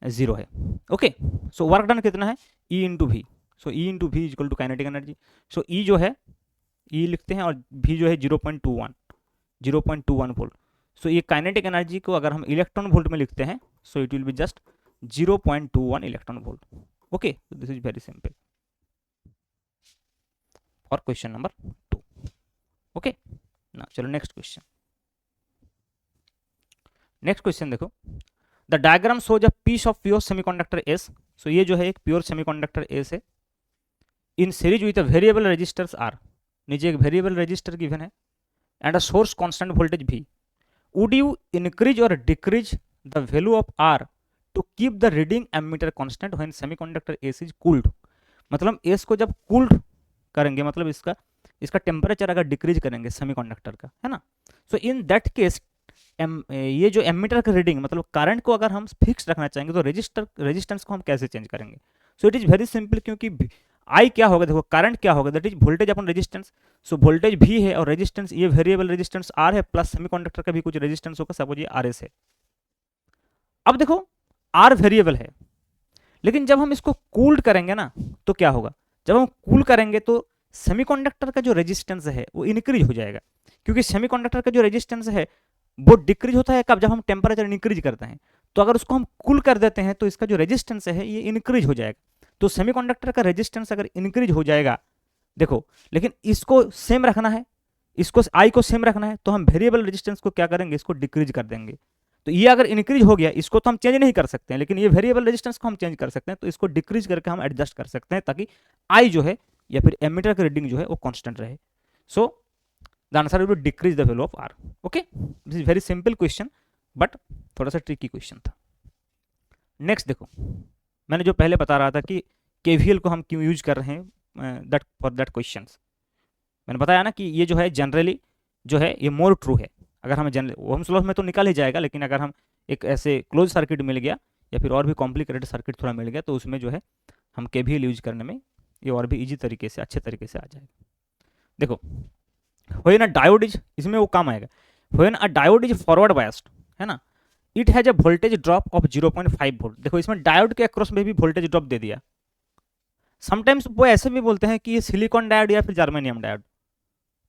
0 है। ओके, सो वर्क डन कितना है, E इंटू वी। सो E into V is equal to kinetic energy. So E जो है E लिखते हैं और V जो है 0.21 वोल्ट। सो ये काइनेटिक एनर्जी को अगर हम इलेक्ट्रॉन वोल्ट में लिखते हैं, so it will be just 0.21 electron volt. Okay, this is very simple for question number 2। Okay, ना चलो नेक्स्ट क्वेश्चन। नेक्स्ट क्वेश्चन देखो, the diagram shows a piece of pure semiconductor S. So ये जो है एक प्योर सेमीकंडक्टर एस है, in series with a variable resistors R, नीचे एक वेरिएबल रेजिस्टर गिवन है and a source constant voltage V। Would you increase और decrease the value of R to keep the reading ammeter constant when semiconductor S is cooled. मतलब S को जब cooled करेंगे, मतलब इसका टेम्परेचर अगर decrease करेंगे सेमीकंडक्टर का, है ना। सो इन दैट केस ये जो एमीटर का रीडिंग मतलब करंट को अगर हम फिक्स रखना चाहेंगे तो रेजिस्टेंस को हम कैसे चेंज करेंगे। सो इट इज वेरी सिंपल, क्योंकि आई क्या होगा, देखो करंट क्या होगा, that is voltage upon resistance. So voltage V है और रेजिस्टेंस ये वेरिएबल रेजिस्टेंस R है, प्लस सेमीकंडक्टर का भी कुछ रेजिस्टेंस होगा, सपोज ये RS है। अब देखो R वेरिएबल है, लेकिन जब हम इसको कूल्ड करेंगे ना तो क्या होगा, जब हम कूल करेंगे तो सेमीकंडक्टर का जो रेजिस्टेंस है वो इंक्रीज हो जाएगा, क्योंकि सेमीकंडक्टर का जो रेजिस्टेंस है वो डिक्रीज होता है कब, जब हम टेम्परेचर इंक्रीज करते हैं। तो अगर उसको हम कूल कर देते हैं तो इसका जो रेजिस्टेंस है ये इंक्रीज हो जाएगा। तो सेमीकंडक्टर का रेजिस्टेंस अगर इंक्रीज हो जाएगा, देखो लेकिन इसको सेम रखना है, इसको आई को सेम रखना है, तो हम वेरिएबल रेजिस्टेंस को क्या करेंगे, इसको डिक्रीज कर देंगे। तो ये अगर इंक्रीज हो गया, इसको तो हम चेंज नहीं कर सकते हैं, लेकिन ये वेरिएबल रेजिस्टेंस को हम चेंज कर सकते हैं, तो इसको डिक्रीज करके हम एडजस्ट कर सकते हैं, ताकि आई जो है या फिर एमीटर की रीडिंग जो है वो कांस्टेंट रहे। So the answer will be decrease the value of R. Okay, this is very simple question, but थोड़ा सा ट्रिकी क्वेश्चन था। नेक्स्ट देखो, मैंने जो पहले बता रहा था कि केवीएल को हम क्यों यूज कर रहे हैं दैट फॉर दैट क्वेश्चन, मैंने बताया ना कि ये जो है जनरली जो है ये मोर ट्रू है। अगर हमें जनरली ओहम्स लॉ में तो निकल ही जाएगा, लेकिन अगर हम एक ऐसे क्लोज सर्किट मिल गया या फिर और भी कॉम्प्लिकेटेड सर्किट थोड़ा मिल गया, तो उसमें जो है हम केवीएल यूज करने में ये और भी इजी तरीके से, अच्छे तरीके से आ जाएगा। देखो, व्हेन अ डायोड इज, इसमें वो काम आएगा, when a diode is forward biased, है ना, it has a voltage drop of 0.5 volt. देखो इसमें डायोड के अक्रॉस में भी वोल्टेज ड्रॉप दे दिया। समटाइम्स वो ऐसे भी बोलते हैं कि ये सिलिकॉन डायोड या फिर जर्मेनियम डायोड।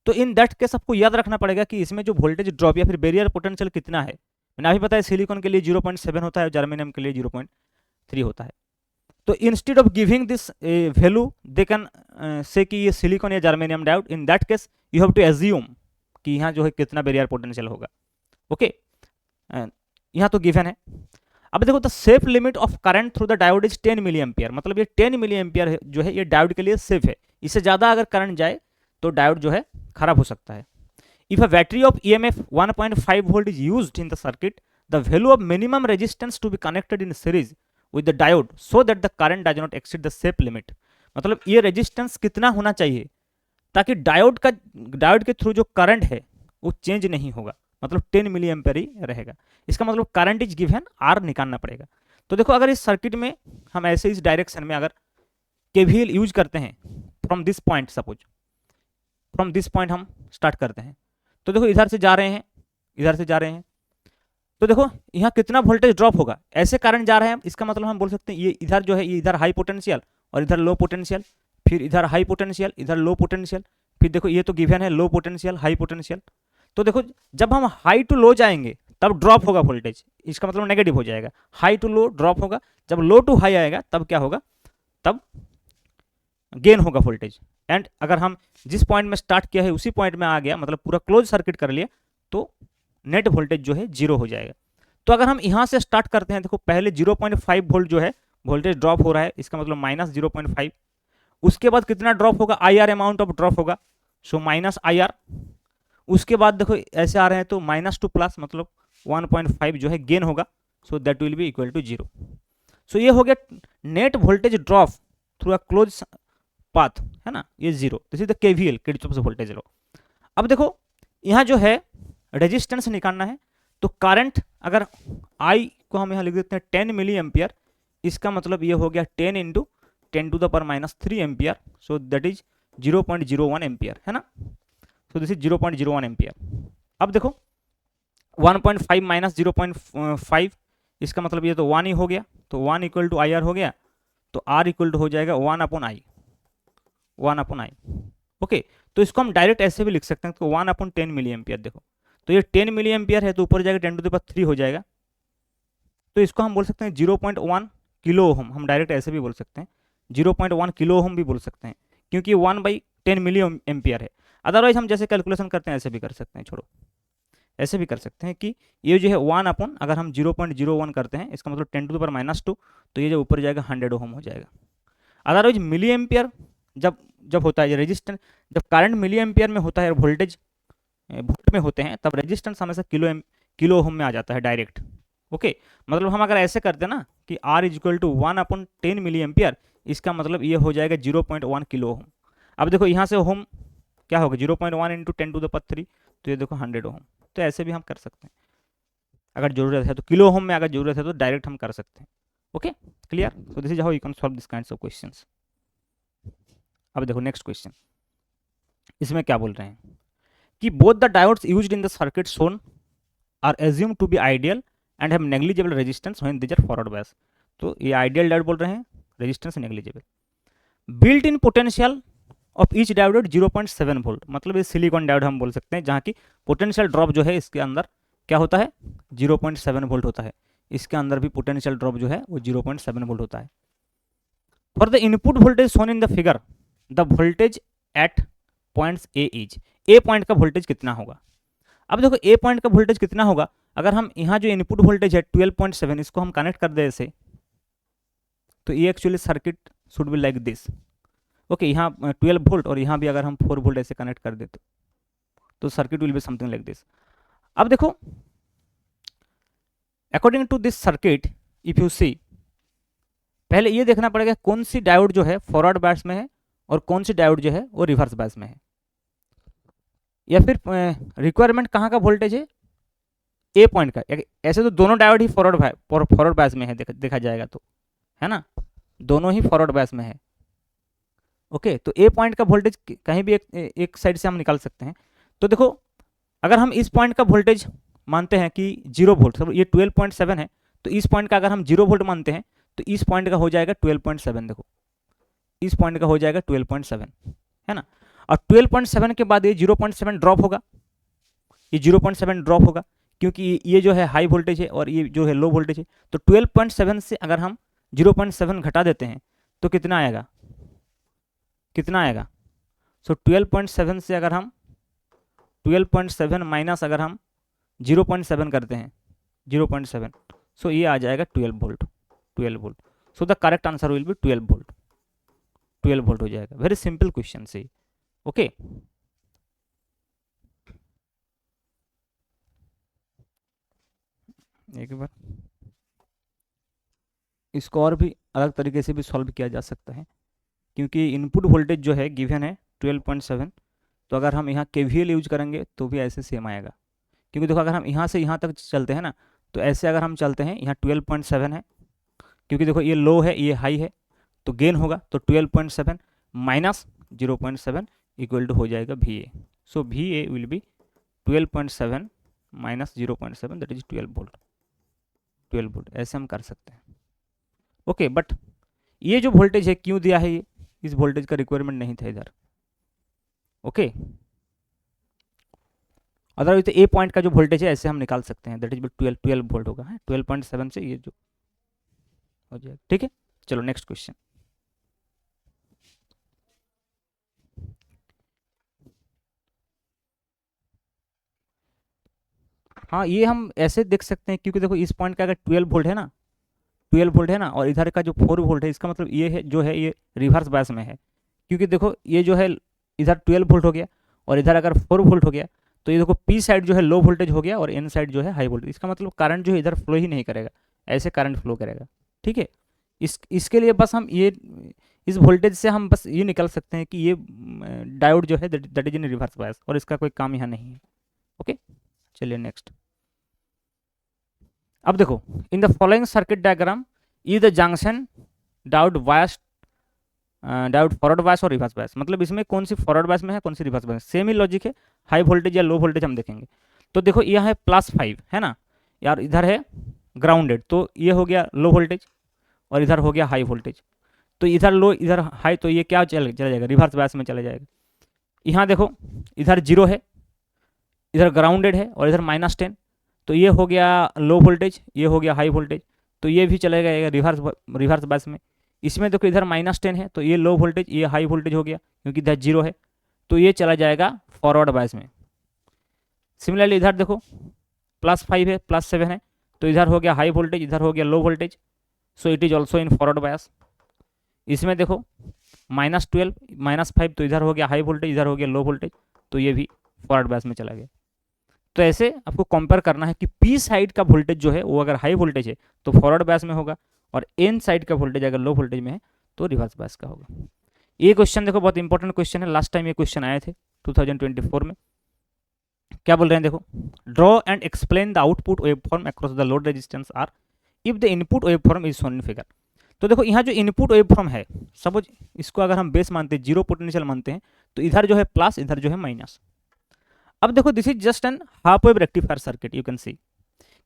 तो इन दैट केस आपको याद रखना पड़ेगा कि इसमें जो वोल्टेज ड्रॉप या फिर बैरियर पोटेंशियल कितना है। मैंने अभी बताया सिलिकॉन के लिए 0.7 होता है और जर्मेनियम के लिए 0.3 होता है। तो instead of giving this value they can say कि ये सिलिकॉन या germanium diode, in that case you have to assume कि यहाँ जो है कितना बैरियर पोटेंशियल होगा। ओके, यहाँ तो गिवन है। अब देखो, the safe limit of current through the diode is 10 milli ampere, मतलब ये 10 मिली एम्पियर जो है ये डायोड के लिए सेफ है। इससे ज़्यादा अगर करंट जाए तो डायोड जो है खराब हो सकता है। If a battery of EMF 1.5 volt is used in the circuit, the value of minimum resistance to be connected in series with the diode so that the current does not exceed the safe limit. मतलब ये resistance कितना होना चाहिए ताकि diode के through जो current है वो चेंज नहीं होगा, मतलब 10 मिली एम्पियर ही रहेगा। इसका मतलब करंट इज गिवन, आर निकालना पड़ेगा। तो देखो, अगर इस सर्किट में हम ऐसे इस डायरेक्शन में अगर केवीएल यूज करते हैं from this point, suppose from this point हम स्टार्ट करते हैं, तो देखो इधर से जा रहे हैं, इधर से जा रहे हैं, तो देखो यहाँ कितना वोल्टेज ड्रॉप होगा। ऐसे करंट जा रहे हैं, इसका मतलब हम बोल सकते हैं ये इधर जो है ये इधर हाई पोटेंशियल और इधर लो पोटेंशियल, फिर इधर हाई पोटेंशियल इधर लो पोटेंशियल, फिर देखो ये तो गिवन है लो पोटेंशियल हाई पोटेंशियल। तो देखो जब हम हाई टू लो जाएंगे तब ड्रॉप होगा वोल्टेज, इसका मतलब नेगेटिव हो जाएगा। हाई टू लो ड्रॉप होगा, जब लो टू हाई आएगा तब क्या होगा, तब गेन होगा वोल्टेज। एंड अगर हम जिस पॉइंट में स्टार्ट किया है उसी पॉइंट में आ गया, मतलब पूरा क्लोज सर्किट कर लिया, तो नेट वोल्टेज जो है 0 हो जाएगा। तो अगर हम यहाँ से स्टार्ट करते हैं, देखो पहले 0.5 वोल्ट जो है वोल्टेज ड्रॉप हो रहा है, इसका मतलब -0.5। उसके बाद कितना ड्रॉप होगा, IR अमाउंट ऑफ ड्रॉप होगा, सो -IR। उसके बाद देखो ऐसे आ रहे हैं तो -2 मतलब 1.5 जो है गेन होगा, so that will be equal to 0। सो ये हो गया net voltage drop through a close path, है ना, ये 0। This is the KVL, Kirchhoff's voltage law. अब देखो यहाँ जो है रेजिस्टेंस निकालना है, तो करंट अगर I को हम यहाँ लिख देते हैं 10 मिली एम्पियर, इसका मतलब ये हो गया 10 into 10⁻³ ampere, so that is 0.01 ampere, है ना। So this is 0.01 ampere. अब देखो 1.5 माइनस 0.5, इसका मतलब ये तो 1 ही हो गया, तो 1 इक्वल टू IR हो गया, तो R इक्वल टू हो जाएगा 1/I, 1/I। ओके, तो इसको हम डायरेक्ट ऐसे भी लिख सकते हैं, तो 1/10 मिली एम्पियर। देखो तो ये 10 मिली एम्पियर है, तो ऊपर जाएगा 10⁻³ हो जाएगा, तो इसको हम बोल सकते हैं 0.1 किलो ओम। हम डायरेक्ट ऐसे भी बोल सकते हैं 0.1 किलो ओम भी बोल सकते हैं, क्योंकि 1/10 मिली एम्पियर है। अदरवाइज हम जैसे कैलकुलेशन करते हैं ऐसे भी कर सकते हैं, छोड़ो ऐसे भी कर सकते हैं कि ये जो है 1 अगर हम 0.01 करते हैं, इसका मतलब 10⁻², तो ये जो ऊपर जाएगा 100 ओम हो जाएगा। अदरवाइज मिली एम्पियर जब होता है ये रेजिस्टेंस, जब करंट मिली एम्पियर में होता है, वोल्टेज वोल्ट में होते हैं, तब रेजिस्टेंस हमेशा किलो ओम में आ जाता है डायरेक्ट। ओके, मतलब हम अगर ऐसे करते हैं ना कि R is equal to 1/10 milli ampere, इसका मतलब ये हो जाएगा 0.1 किलो ओम। अब देखो यहाँ से ओम क्या होगा, 0.1 इंटू 10⁻³, तो ये देखो 100 ओम। तो ऐसे भी हम कर सकते हैं, अगर जरूरत है तो किलो ओम में, अगर जरूरत है तो डायरेक्ट हम कर सकते हैं। Okay, clear. So this is how you can solve this kinds of questions. अब देखो नेक्स्ट क्वेश्चन, इसमें क्या बोल रहे हैं कि both the diodes used in the circuit shown are assumed to be ideal and have negligible resistance when these are forward bias. तो ये आइडियल डायोड बोल रहे हैं, resistance negligible. Built in potential of each diode 0.7 volt, मतलब ये silicon diode हम बोल सकते हैं, जहाँ की पोटेंशियल ड्रॉप जो है इसके अंदर क्या होता है, 0.7 वोल्ट होता है। इसके अंदर भी पोटेंशियल ड्रॉप जो है वो 0.7 वोल्ट होता है। For the input voltage shown in the figure, the voltage at points A is, A point का वोल्टेज कितना होगा। अब देखो ए पॉइंट का वोल्टेज कितना होगा, अगर हम यहाँ जो इनपुट वोल्टेज है 12.7 इसको हम कनेक्ट कर दे ऐसे, तो ये actually circuit should be like this. Okay, यहाँ 12 वोल्ट और यहाँ भी अगर हम 4 वोल्ट ऐसे कनेक्ट कर देते तो circuit will be something like this. अब देखो according to this circuit if you see, पहले ये देखना पड़ेगा कौन सी डायोड जो है फॉरवर्ड बायस में है और कौन सी डायोड जो है वो रिवर्स बायस में है, या फिर रिक्वायरमेंट कहाँ का वोल्टेज है, ए पॉइंट का। ऐसे तो दोनों डायोड ही फॉरवर्ड बायस में है, देखा जाएगा तो, है ना, दोनों ही फॉरवर्ड बायस में है। ओके, तो ए पॉइंट का वोल्टेज कहीं भी एक साइड से हम निकाल सकते हैं। तो देखो अगर हम इस पॉइंट का वोल्टेज मानते हैं कि 0 वोल्ट, ये 12.7 है, तो इस पॉइंट का अगर हम 0 वोल्ट मानते हैं तो इस पॉइंट का हो जाएगा 12.7। देखो इस पॉइंट का हो जाएगा 12.7, है ना, और 12.7 के बाद ये 0.7 ड्रॉप होगा, ये 0.7 ड्रॉप होगा क्योंकि ये जो है हाई वोल्टेज है और ये जो है लो वोल्टेज है। तो 12.7 से अगर हम 0.7 घटा देते हैं तो कितना आएगा, कितना आएगा। सो 12.7 से अगर हम 12.7 माइनस अगर हम 0.7 करते हैं 0.7, सो ये आ जाएगा 12 volt, 12 volt. So the correct answer will B 12 volt, 12 volt हो जाएगा। वेरी सिंपल क्वेश्चन से। ओके, एक बार इसको और भी अलग तरीके से भी सॉल्व किया जा सकता है, क्योंकि इनपुट वोल्टेज जो है गिवन है 12.7, तो अगर हम यहाँ KVL यूज करेंगे तो भी ऐसे सेम आएगा। क्योंकि देखो अगर हम यहाँ से यहाँ तक चलते हैं ना, तो ऐसे अगर हम चलते हैं, यहाँ 12.7 है, क्योंकि देखो ये लो है ये हाई है, तो गेन होगा, तो 12.7 माइनस 0.7 इक्वल टू हो जाएगा VA। So VA will be 12.7 minus 0.7 that is 12 volt, 12 volt ऐसे हम कर सकते हैं। ओके, बट ये जो वोल्टेज है क्यों दिया है, ये इस वोल्टेज का रिक्वायरमेंट नहीं था इधर। ओके, अदरवाइज तो ए पॉइंट का जो वोल्टेज है ऐसे हम निकाल सकते हैं, दैट इज 12 वोल्ट होगा, 12.7 से ये जो हो जाएगा। ठीक है, चलो नेक्स्ट क्वेश्चन। हाँ, ये हम ऐसे देख सकते हैं क्योंकि देखो इस पॉइंट का अगर 12 वोल्ट है ना, 12 वोल्ट है ना, और इधर का जो 4 वोल्ट है, इसका मतलब ये है जो है ये रिवर्स बायस में है। क्योंकि देखो ये जो है इधर 12 वोल्ट हो गया और इधर अगर 4 वोल्ट हो गया, तो ये देखो पी साइड जो है लो वोल्टेज हो गया और एन साइड जो है हाई वोल्टेज। इसका मतलब करंट जो है इधर फ्लो ही नहीं करेगा, ऐसे करंट फ्लो करेगा। ठीक है, इसके लिए बस हम ये इस वोल्टेज से हम बस ये निकल सकते हैं कि ये डायोड जो है that is in reverse bias, और इसका कोई काम यहाँ नहीं है। ओके, चलिए नेक्स्ट। अब देखो in the following circuit diagram is the junction diode bias, diode forward bias और रिवर्स बायस, मतलब इसमें कौन सी फॉरवर्ड बायस में है कौन सी रिवर्स बायस। सेम ही लॉजिक है, हाई वोल्टेज या लो वोल्टेज हम देखेंगे। तो देखो यह है +5 है ना यार, इधर है ग्राउंडेड, तो ये हो गया लो वोल्टेज और इधर हो गया हाई वोल्टेज। तो इधर लो इधर हाई, तो ये क्या चला जाएगा, रिवर्स बायस में चला जाएगा। यहाँ देखो इधर 0 है, इधर ग्राउंडेड है और इधर -10, तो ये हो गया लो वोल्टेज, ये हो गया हाई वोल्टेज, तो ये भी चला जाएगा रिवर्स बायस में। इसमें देखो इधर -10 है, तो ये लो वोल्टेज ये हाई वोल्टेज हो गया, क्योंकि इधर 0 है, तो ये चला जाएगा फॉरवर्ड बायस में। सिमिलरली इधर देखो +5 है +7 है, तो इधर हो गया हाई वोल्टेज इधर हो गया low voltage, so it is also in forward बायस। इसमें देखो -12 -5, तो इधर हो गया हाई वोल्टेज इधर हो गया लो वोल्टेज, तो ये भी फॉरवर्ड बायस में चला गया। तो ऐसे आपको कंपेयर करना है कि पी साइड का वोल्टेज जो है वो अगर हाई वोल्टेज है तो फॉरवर्ड बायस में होगा, और एन साइड का वोल्टेज अगर लो वोल्टेज में है तो रिवर्स बायस का होगा। ये क्वेश्चन देखो बहुत इंपॉर्टेंट क्वेश्चन है, लास्ट टाइम ये क्वेश्चन आए थे 2024 में। क्या बोल रहे हैं देखो, draw and explain the output waveform across the load resistance R if the input waveform is shown in figure. तो देखो यहाँ जो इनपुट वेवफॉर्म है, सपोज इसको अगर हम बेस मानते हैं, 0 पोटेंशियल मानते हैं, तो इधर जो है प्लस इधर जो है माइनस। अब देखो this is just an half wave rectifier circuit, you can see,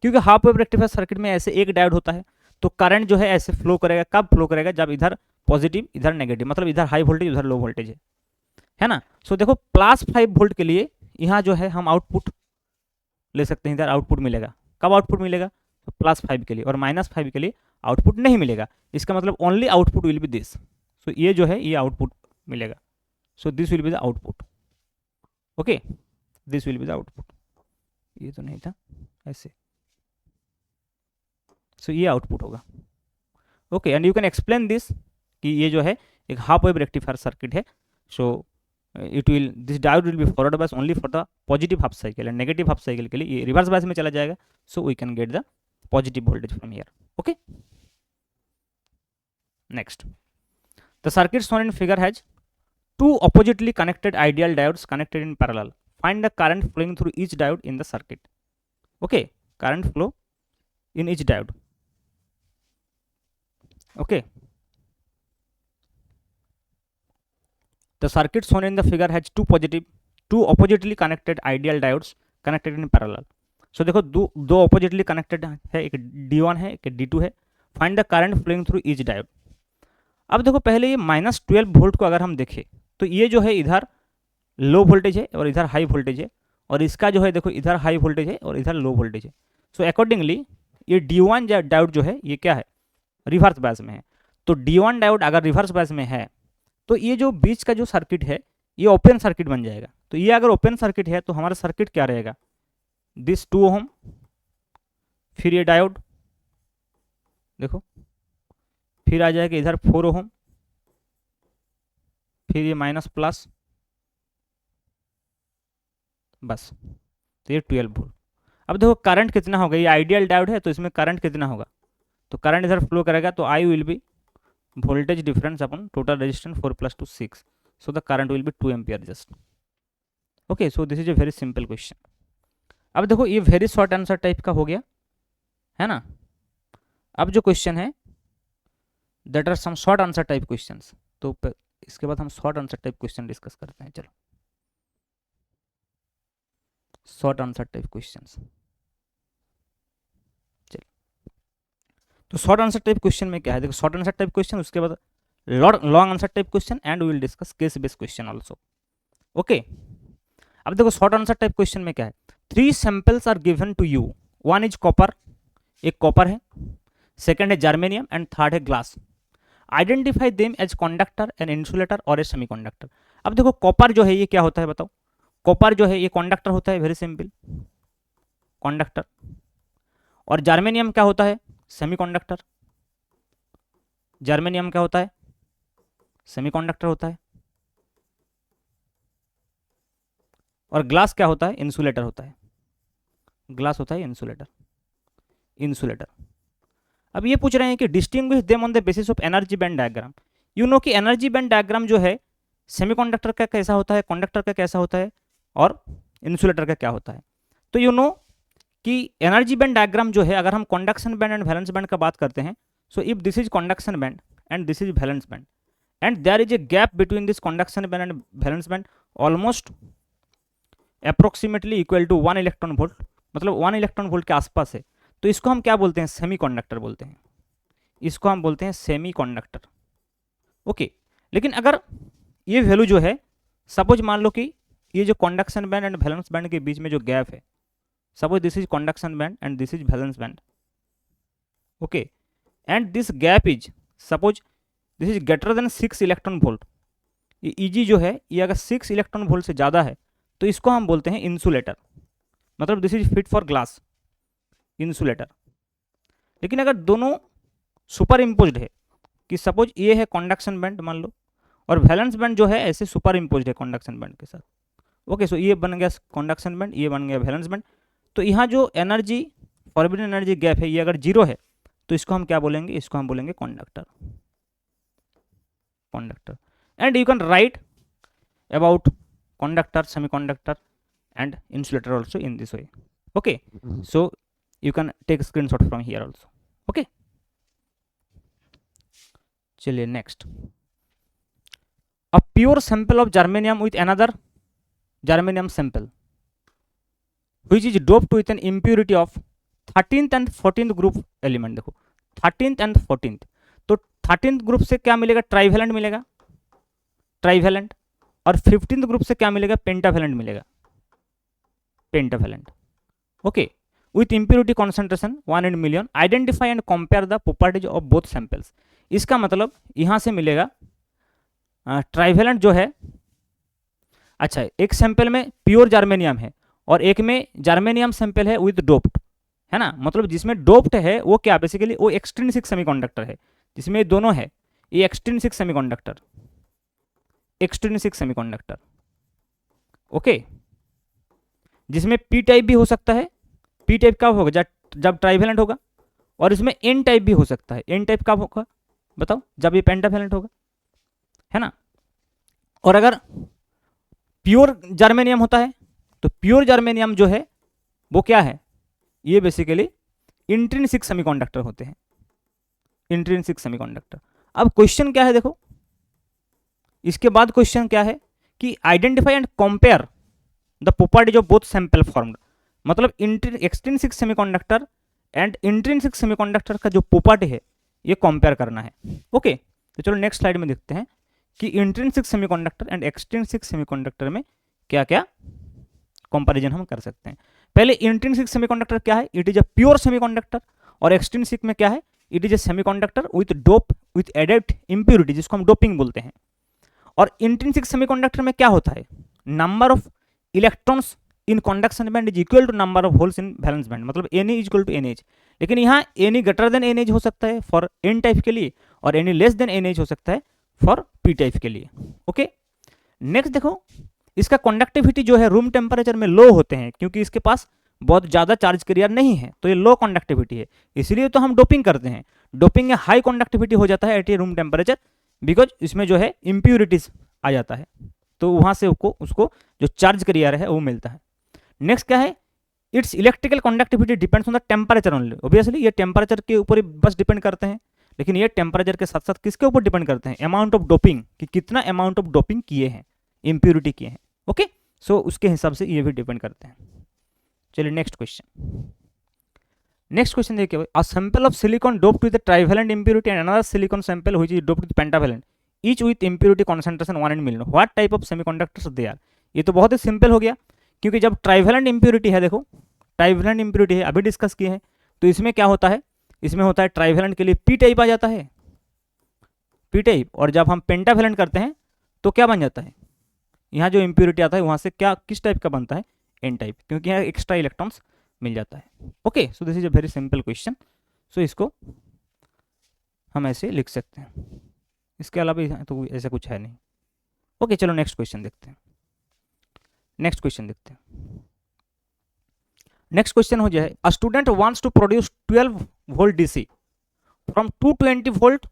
क्योंकि हाफ वेव रेक्टिफायर सर्किट में ऐसे एक डायोड होता है, तो करंट जो है ऐसे फ्लो करेगा, कब फ्लो करेगा, जब इधर पॉजिटिव इधर नेगेटिव, मतलब इधर हाई वोल्टेज उधर लो वोल्टेज है ना। सो देखो +5 वोल्ट के लिए यहाँ जो है हम आउटपुट ले सकते हैं, इधर आउटपुट मिलेगा, कब आउटपुट मिलेगा, तो +5 के लिए, और -5 के लिए आउटपुट नहीं मिलेगा। इसका मतलब only output will be this, so ये जो है ये आउटपुट मिलेगा, so this will be the output. Okay, this will be the output. ये तो नहीं था ऐसे, सो ये आउटपुट होगा। Okay, and you can explain this कि ये जो है एक हाफ वेव रेक्टिफायर सर्किट है। So it will, this diode will be forward bias only for the positive half cycle, and negative half cycle के लिए ये रिवर्स बायस में चला जाएगा। So we can get the positive voltage from here. Okay, next, the circuit shown in figure has two oppositely connected ideal diodes connected in parallel. Find the current flowing through each diode in the circuit. Okay, current flow in each diode. Okay, the circuit shown in the figure has two oppositely connected ideal diodes connected in parallel. So देखो दो oppositely connected है, एक D1 है एक D2 है। Find the current flowing through each diode. अब देखो पहले ये -12 वोल्ट को अगर हम देखें तो ये जो है इधर लो वोल्टेज है और इधर हाई वोल्टेज है, और इसका जो है देखो इधर हाई वोल्टेज है और इधर लो वोल्टेज है। सो अकॉर्डिंगली ये D1 डायोड जो है ये क्या है, रिवर्स बायस में है। तो D1 डायोड अगर रिवर्स बायस में है तो ये जो बीच का जो सर्किट है ये ओपन सर्किट बन जाएगा। तो ये अगर ओपन सर्किट है तो हमारा सर्किट क्या रहेगा, दिस 2 ओम, फिर ये डायोड देखो, फिर आ जाएगा इधर 4 ओम, फिर ये माइनस प्लस, बस, तो ये 12 वोल्ट। अब देखो करंट कितना होगा, ये आइडियल डायोड है तो इसमें करंट कितना होगा, तो करंट इधर फ्लो करेगा तो आई will B voltage difference upon total resistance 4 + 2 6, so the current will be 2 ampere just. Okay, so this is a very simple question. अब देखो ये वेरी शॉर्ट आंसर टाइप का हो गया है ना। अब जो क्वेश्चन है that are some short answer type questions, तो इसके बाद हम short answer type question discuss करते हैं। चलो, शॉर्ट आंसर टाइप क्वेश्चंस, चलो, तो शॉर्ट आंसर टाइप क्वेश्चन में क्या है, देखो शॉर्ट आंसर टाइप क्वेश्चन, उसके बाद long answer type question, and we will discuss case based question also. Okay, अब देखो शॉर्ट आंसर टाइप क्वेश्चन में क्या है, 3 samples are given to you, 1 is copper, एक कॉपर है, सेकंड है जर्मेनियम, एंड थर्ड है glass. Identify them as conductor, an insulator और ए सेमीकंडक्टर। अब देखो कॉपर जो है ये क्या होता है बताओ, कॉपर जो है ये कंडक्टर होता है, वेरी सिंपल कंडक्टर, और जर्मेनियम क्या होता है, सेमीकंडक्टर। जर्मेनियम क्या होता है, सेमीकंडक्टर होता है, और ग्लास क्या होता है, इंसुलेटर होता है, ग्लास होता है इंसुलेटर, इंसुलेटर। अब ये पूछ रहे हैं कि distinguish them on the basis of energy band diagram. You know कि एनर्जी बैंड डायग्राम जो है सेमीकंडक्टर का कैसा होता है, कंडक्टर का कैसा होता है, और इंसुलेटर का क्या होता है। तो यू नो कि एनर्जी बैंड डायग्राम जो है, अगर हम conduction band and valence band का बात करते हैं, so if this is conduction band and this is valence band, and there is a gap between this conduction band and valence band almost approximately equal to 1 electron volt, मतलब 1 electron volt के आसपास है, तो इसको हम क्या बोलते हैं, सेमीकंडक्टर बोलते हैं, इसको हम बोलते हैं सेमीकंडक्टर। ओके, लेकिन अगर ये वैल्यू जो है, सपोज मान लो कि ये जो conduction band and valence band के बीच में जो गैप है, suppose this is conduction band and this is valence band, okay, and this gap is, suppose this is greater than 6 electron volt, ये ईजी जो है ये अगर 6 इलेक्ट्रॉन वोल्ट से ज़्यादा है तो इसको हम बोलते हैं इंसुलेटर, मतलब this is fit for glass, insulator. लेकिन अगर दोनों सुपर इम्पोज्ड है, कि सपोज ये है कंडक्शन बैंड मान लो, और वैलेंस बैंड जो है ऐसे सुपर इम्पोज्ड है कंडक्शन बैंड के साथ, ओके, सो ये बन गया कंडक्शन बैंड, ये बन गया वैलेंस बैंड। तो यहाँ जो एनर्जी, फॉरबिडन एनर्जी गैप है, ये अगर 0 है तो इसको हम क्या बोलेंगे, इसको हम बोलेंगे conductor, conductor. And you can right about conductor, semiconductor and insulator also in this way. Okay, so you can take a screenshot from here also. Okay, चलिए next, a pure sample of germanium with another germanium sample which is doped with an impurity of 13th and 14th group element। देखो 13th and 14th, तो 13th group से क्या मिलेगा, trivalent मिलेगा, trivalent, और 15th group से क्या मिलेगा, पेंटावेलेंट मिलेगा, pentavalent. Okay, with impurity concentration 1 in million, identify and compare the properties of both samples. इसका मतलब यहाँ से मिलेगा ट्राइवेलेंट जो है अच्छा, एक सैंपल में प्योर जर्मेनियम है और एक में जर्मेनियम सैंपल है विद डोप्ड, है ना, मतलब जिसमें डोप्ड है वो क्या बेसिकली वो एक्सट्रिंसिक सेमीकंडक्टर है, जिसमें ये दोनों है, ये extrinsic semiconductor, extrinsic semiconductor, okay, जिसमें पी टाइप भी हो सकता है, पी टाइप कब होगा जब ट्राइवेलेंट होगा, और इसमें एन टाइप भी हो सकता है, एन टाइप कब होगा बताओ, जब ये पेंटावेलेंट होगा, है ना। और अगर प्योर जर्मेनियम होता है तो प्योर जर्मेनियम जो है वो क्या है, ये बेसिकली इंट्रिंसिक सेमीकंडक्टर होते हैं, इंट्रिंसिक सेमीकंडक्टर। अब क्वेश्चन क्या है देखो, इसके बाद क्वेश्चन क्या है कि identify and compare the properties of both sample formed, मतलब extrinsic semiconductor and intrinsic semiconductor का जो प्रॉपर्टी है ये कंपेयर करना है, ओके। तो चलो नेक्स्ट स्लाइड में देखते हैं कि intrinsic semiconductor and extrinsic semiconductor में क्या क्या कंपैरिजन हम कर सकते हैं। पहले इंट्रिंसिक सेमीकंडक्टर क्या है, it is a pure semiconductor, और एक्सट्रिंसिक में क्या है, it is a semiconductor with dope with added impurity, जिसको हम डोपिंग बोलते हैं। और इंट्रिंसिक सेमीकंडक्टर में क्या होता है, number of electrons in conduction band is equal to number of holes in valence band, मतलब N is equal to N H, लेकिन यहाँ N greater than N H हो सकता है फॉर एन टाइप के लिए, और N less than N H हो सकता है फॉर पी टाइप के लिए, ओके। नेक्स्ट देखो, इसका कंडक्टिविटी जो है रूम टेम्परेचर में लो होते हैं, क्योंकि इसके पास बहुत ज़्यादा चार्ज कैरियर नहीं है, तो ये लो कंडक्टिविटी है, इसलिए तो हम डोपिंग करते हैं। डोपिंग में हाई कंडक्टिविटी हो जाता है at a room temperature, because इसमें जो है इम्प्यूरिटीज आ जाता है, तो वहाँ से उसको जो चार्ज कैरियर है वो मिलता है। नेक्स्ट क्या है, it's electrical conductivity depends on the temperature only, obviously ये टेम्परेचर के ऊपर ही बस डिपेंड करते हैं, लेकिन ये टेम्परेचर के साथ साथ किसके ऊपर डिपेंड करते हैं, अमाउंट ऑफ डोपिंग, कि कितना अमाउंट ऑफ डोपिंग किए हैं, इम्प्यूरिटी किए हैं, ओके। सो उसके हिसाब से ये भी डिपेंड करते हैं। चलिए नेक्स्ट क्वेश्चन, नेक्स्ट क्वेश्चन देखिए, a sample of silicon doped with trivalent impurity and another silicon sample which is doped with pentavalent each with impurity concentration 1 million, what type of semiconductors they are. ये तो बहुत ही simple हो गया, क्योंकि जब trivalent impurity है, देखो trivalent impurity है, अभी डिस्कस किए हैं, तो इसमें क्या होता है, इसमें होता है ट्राइवेलेंट के लिए पी टाइप आ जाता है, पी टाइप, और जब हम पेंटावेलेंट करते हैं तो क्या बन जाता है, यहाँ जो इम्प्यूरिटी आता है वहाँ से क्या किस टाइप का बनता है, एन टाइप, क्योंकि यहाँ एक्स्ट्रा इलेक्ट्रॉन्स मिल जाता है, okay. So this is a very simple question, so इसको हम ऐसे लिख सकते हैं, इसके अलावा तो ऐसा कुछ है नहीं, ओके। चलो नेक्स्ट क्वेश्चन देखते हैं, नेक्स्ट क्वेश्चन देखते हैं। नेक्स्ट क्वेश्चन हो जाए, a student wants to produce 12 volt DC from 220 volt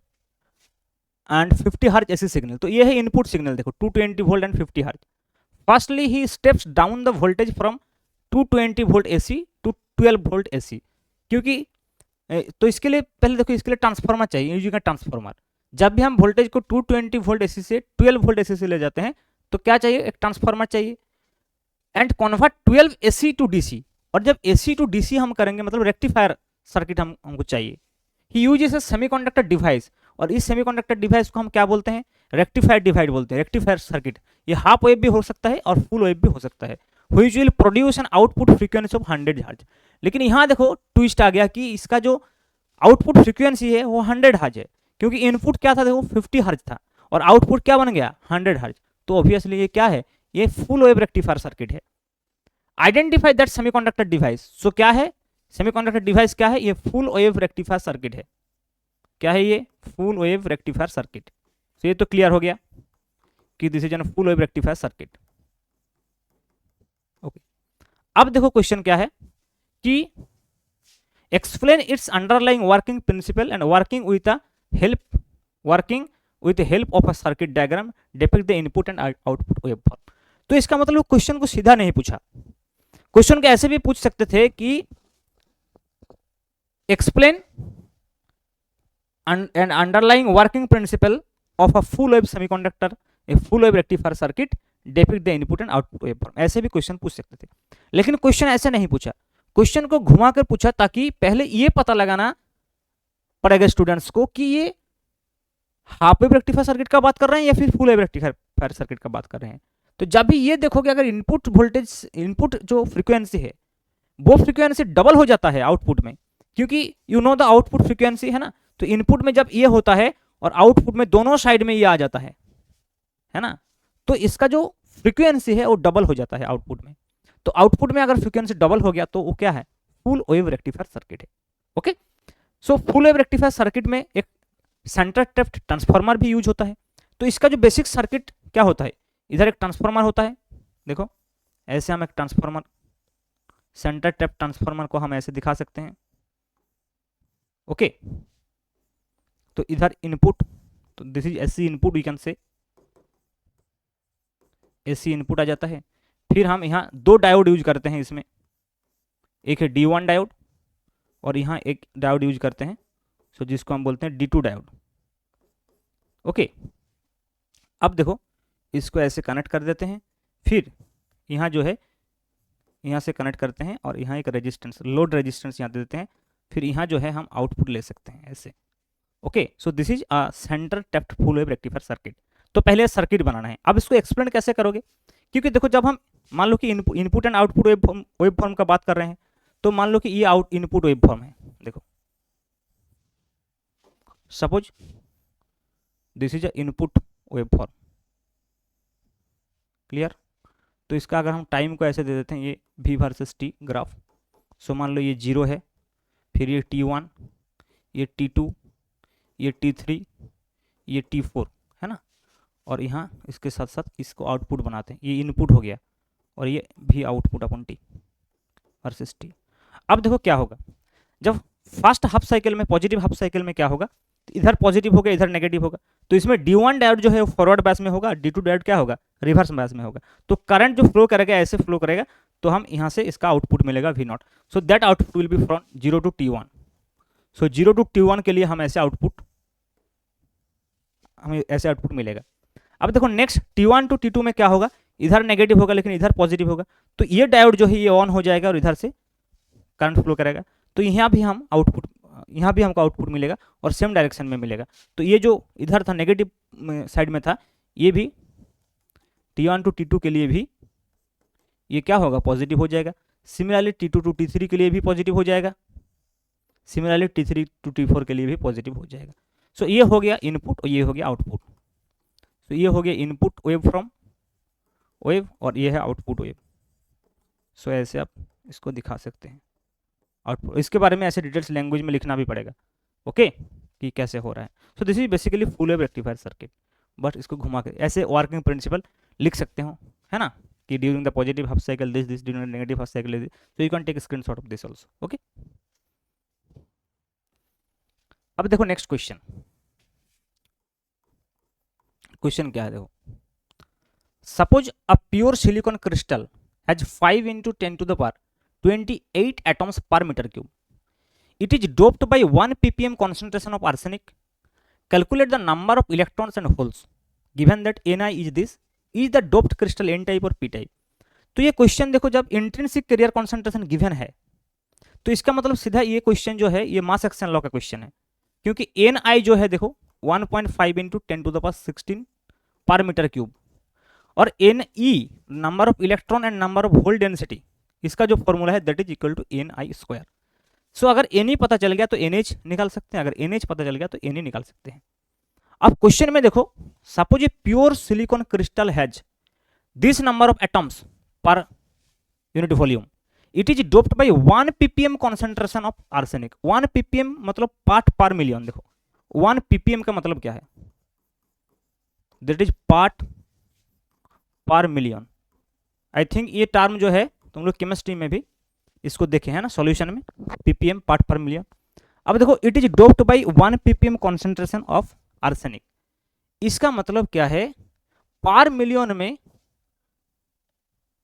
and 50 hertz AC signal, तो ये है इनपुट सिग्नल, देखो 220 volt and 50 hertz. Firstly he steps down the voltage from 220 volt AC to 12 volt AC, क्योंकि तो इसके लिए पहले देखो, इसके लिए ट्रांसफार्मर चाहिए, यूजी का ट्रांसफार्मर। जब भी हम वोल्टेज को 220 वोल्ट एसी से 12 वोल्ट एसी से ले जाते हैं तो क्या चाहिए, एक ट्रांसफार्मर चाहिए, and convert 12 AC to DC, और जब एसी टू डीसी हम करेंगे मतलब रेक्टिफायर सर्किट हमको चाहिए। He uses a semiconductor device, और इस सेमीकंडक्टर डिवाइस को हम क्या बोलते हैं, रेक्टिफायर डिवाइस बोलते हैं, रेक्टिफायर सर्किट। ये हाफ वेव भी हो सकता है और फुल वेव भी हो सकता है, which will produce an output frequency of 100 hertz. लेकिन यहाँ देखो ट्विस्ट आ गया कि इसका जो आउटपुट फ्रीक्वेंसी है वो 100 हर्ट्ज है, क्योंकि इनपुट क्या था देखो 50 हर्ट्ज था, और आउटपुट क्या बन गया 100 हर्ट्ज, तो ऑब्वियसली ये क्या है, ये फुल वेव रेक्टिफायर सर्किट है। आइडेंटिफाई दैट सेमीकंडक्टर डिवाइस, सो क्या है सेमीकंडक्टर डिवाइस, क्या है, ये फुल वेव रेक्टिफायर सर्किट है, क्या है ये, फुल वेव रेक्टिफायर सर्किट। तो ये तो क्लियर हो गया कि this is N full wave rectifier circuit, okay. अब देखो क्वेश्चन क्या है कि explain it's underlying working principle and working with help of a circuit diagram depict the input and output waveform. तो इसका मतलब क्वेश्चन को सीधा नहीं पूछा, क्वेश्चन को ऐसे भी पूछ सकते थे कि explain and underlying working principle of a full wave semiconductor, a full wave rectifier circuit depict the input and output waveform, ऐसे भी क्वेश्चन पूछ सकते थे। लेकिन क्वेश्चन ऐसे नहीं पूछा, क्वेश्चन को घुमा कर पूछा ताकि पहले ये पता लगाना पड़ेगा स्टूडेंट्स को कि ये हाफ वेव रेक्टिफायर सर्किट का बात कर रहे हैं या फिर फुल वेव रेक्टिफायर सर्किट का बात कर रहे हैं। तो जब भी ये देखोगे अगर इनपुट वोल्टेज, इनपुट जो फ्रीक्वेंसी है वो फ्रीक्वेंसी डबल हो जाता है आउटपुट में, क्योंकि you know the output frequency है ना, तो इनपुट में जब ये होता है और आउटपुट में दोनों साइड में ये आ जाता है ना, तो इसका जो फ्रीक्वेंसी है वो डबल हो जाता है आउटपुट में। तो आउटपुट में अगर फ्रीक्वेंसी डबल हो गया तो वो क्या है, फुल वेव रेक्टिफायर सर्किट है। Okay, so full wave rectifier circuit में एक सेंटर टैप्ड ट्रांसफार्मर भी यूज होता है। तो इसका जो बेसिक सर्किट क्या होता है, इधर एक ट्रांसफार्मर होता है, देखो ऐसे हम एक ट्रांसफार्मर, सेंटर टैप ट्रांसफार्मर को हम ऐसे दिखा सकते हैं। ओके, तो इधर इनपुट, तो this is AC input, you can say AC input आ जाता है। फिर हम यहाँ दो डायोड यूज करते हैं इसमें, एक है D1 डायोड और यहाँ एक डायोड यूज करते हैं, सो जिसको हम बोलते हैं D2 डायोड। ओके, अब देखो इसको ऐसे कनेक्ट कर देते हैं, फिर यहाँ जो है यहाँ से कनेक्ट करते हैं और यहाँ एक रेजिस्टेंस, लोड रेजिस्टेंस यहाँ दे देते हैं, फिर यहाँ जो है हम आउटपुट ले सकते हैं ऐसे। Okay, so this is a centre tapped full wave rectifier circuit. तो पहले सर्किट बनाना है, अब इसको एक्सप्लेन कैसे करोगे, क्योंकि देखो जब हम मान लो कि input and output wave form का बात कर रहे हैं, तो मान लो कि ये इनपुट वेव फॉर्म है, देखो suppose this is a input wave form, clear. तो इसका अगर हम टाइम को ऐसे दे देते हैं, ये V वर्सेस T ग्राफ, सो मान लो ये 0 है, फिर ये T1, ये T2, ये T3, ये T4 है ना, और यहाँ इसके साथ साथ इसको आउटपुट बनाते हैं, ये इनपुट हो गया और ये भी आउटपुट अपन T वर्सेस T। अब देखो क्या होगा, जब फर्स्ट हाफ साइकिल में, पॉजिटिव हाफ साइकिल में क्या होगा, इधर पॉजिटिव होगा इधर नेगेटिव होगा, तो इसमें D1 डायोड जो है फॉरवर्ड बैस में होगा, D2 डायोड क्या होगा, रिवर्स बैस में होगा। तो करंट जो फ्लो करेगा ऐसे फ्लो करेगा, तो हम यहाँ से इसका आउटपुट मिलेगा V0, so that output will be from 0 to T1। सो 0 टू T1 के लिए हमें ऐसे आउटपुट मिलेगा। अब देखो नेक्स्ट T1 टू T2 में क्या होगा, इधर नेगेटिव होगा लेकिन इधर पॉजिटिव होगा, तो ये डायोड जो है ये ऑन हो जाएगा और इधर से करंट फ्लो करेगा, तो यहाँ भी हमको आउटपुट मिलेगा और सेम डायरेक्शन में मिलेगा। तो ये जो इधर था नेगेटिव साइड में था, ये भी T1 टू T2 के लिए भी ये क्या होगा, पॉजिटिव हो जाएगा। सिमिलरली T2 टू T3 के लिए भी पॉजिटिव हो जाएगा, सिमिलरली T3 टू T4 के लिए भी पॉजिटिव हो जाएगा। सो ये हो गया इनपुट और ये हो गया आउटपुट। तो ये हो गया इनपुट वेव फ्रॉम वेव और ये है आउटपुट वेव। सो ऐसे आप इसको दिखा सकते हैं आउटपुट। इसके बारे में ऐसे डिटेल्स लैंग्वेज में लिखना भी पड़ेगा, ओके, कि कैसे हो रहा है। So this is basically full wave rectifier circuit, but इसको घुमा के ऐसे वर्किंग प्रिंसिपल लिख सकते हो, है ना, कि during the positive half cycle this during the negative half cycle this, so you can take screenshot of this also. Okay, अब देखो नेक्स्ट क्वेश्चन क्या है, देखो suppose a pure silicon crystal has 5 into 10 to the power 28 atoms per meter cube. It is doped by 1 ppm concentration of arsenic. Calculate the number of electrons and holes. Given that Ni is this, is the doped crystal N type और P type? तो ये question देखो, जब intrinsic career concentration given है तो इसका मतलब सीधा ये क्वेश्चन जो है ये मास एक्शन लॉ का क्वेश्चन है, क्योंकि Ni जो है देखो 1.5 into 10 to the power 16 पर मीटर क्यूब, और Ne number of electron and number of hole density, इसका जो फॉर्मूला है that is equal to Ni square. So अगर Ne पता चल गया तो NH निकाल सकते हैं, अगर NH पता चल गया तो Ne निकाल सकते हैं। अब क्वेश्चन में देखो, suppose a pure silicon crystal has this number of atoms per unit volume, it is doped by 1 ppm concentration of arsenic. 1 ppm मतलब पार्ट पर मिलियन। देखो 1 ppm का मतलब क्या है, that is part per million. I think ये term जो है तुम लोग केमिस्ट्री में भी इसको देखे हैं ना, सॉल्यूशन में, ppm पार्ट पर मिलियन। अब देखो it is doped by 1 ppm concentration of arsenic, इसका मतलब क्या है, पर मिलियन में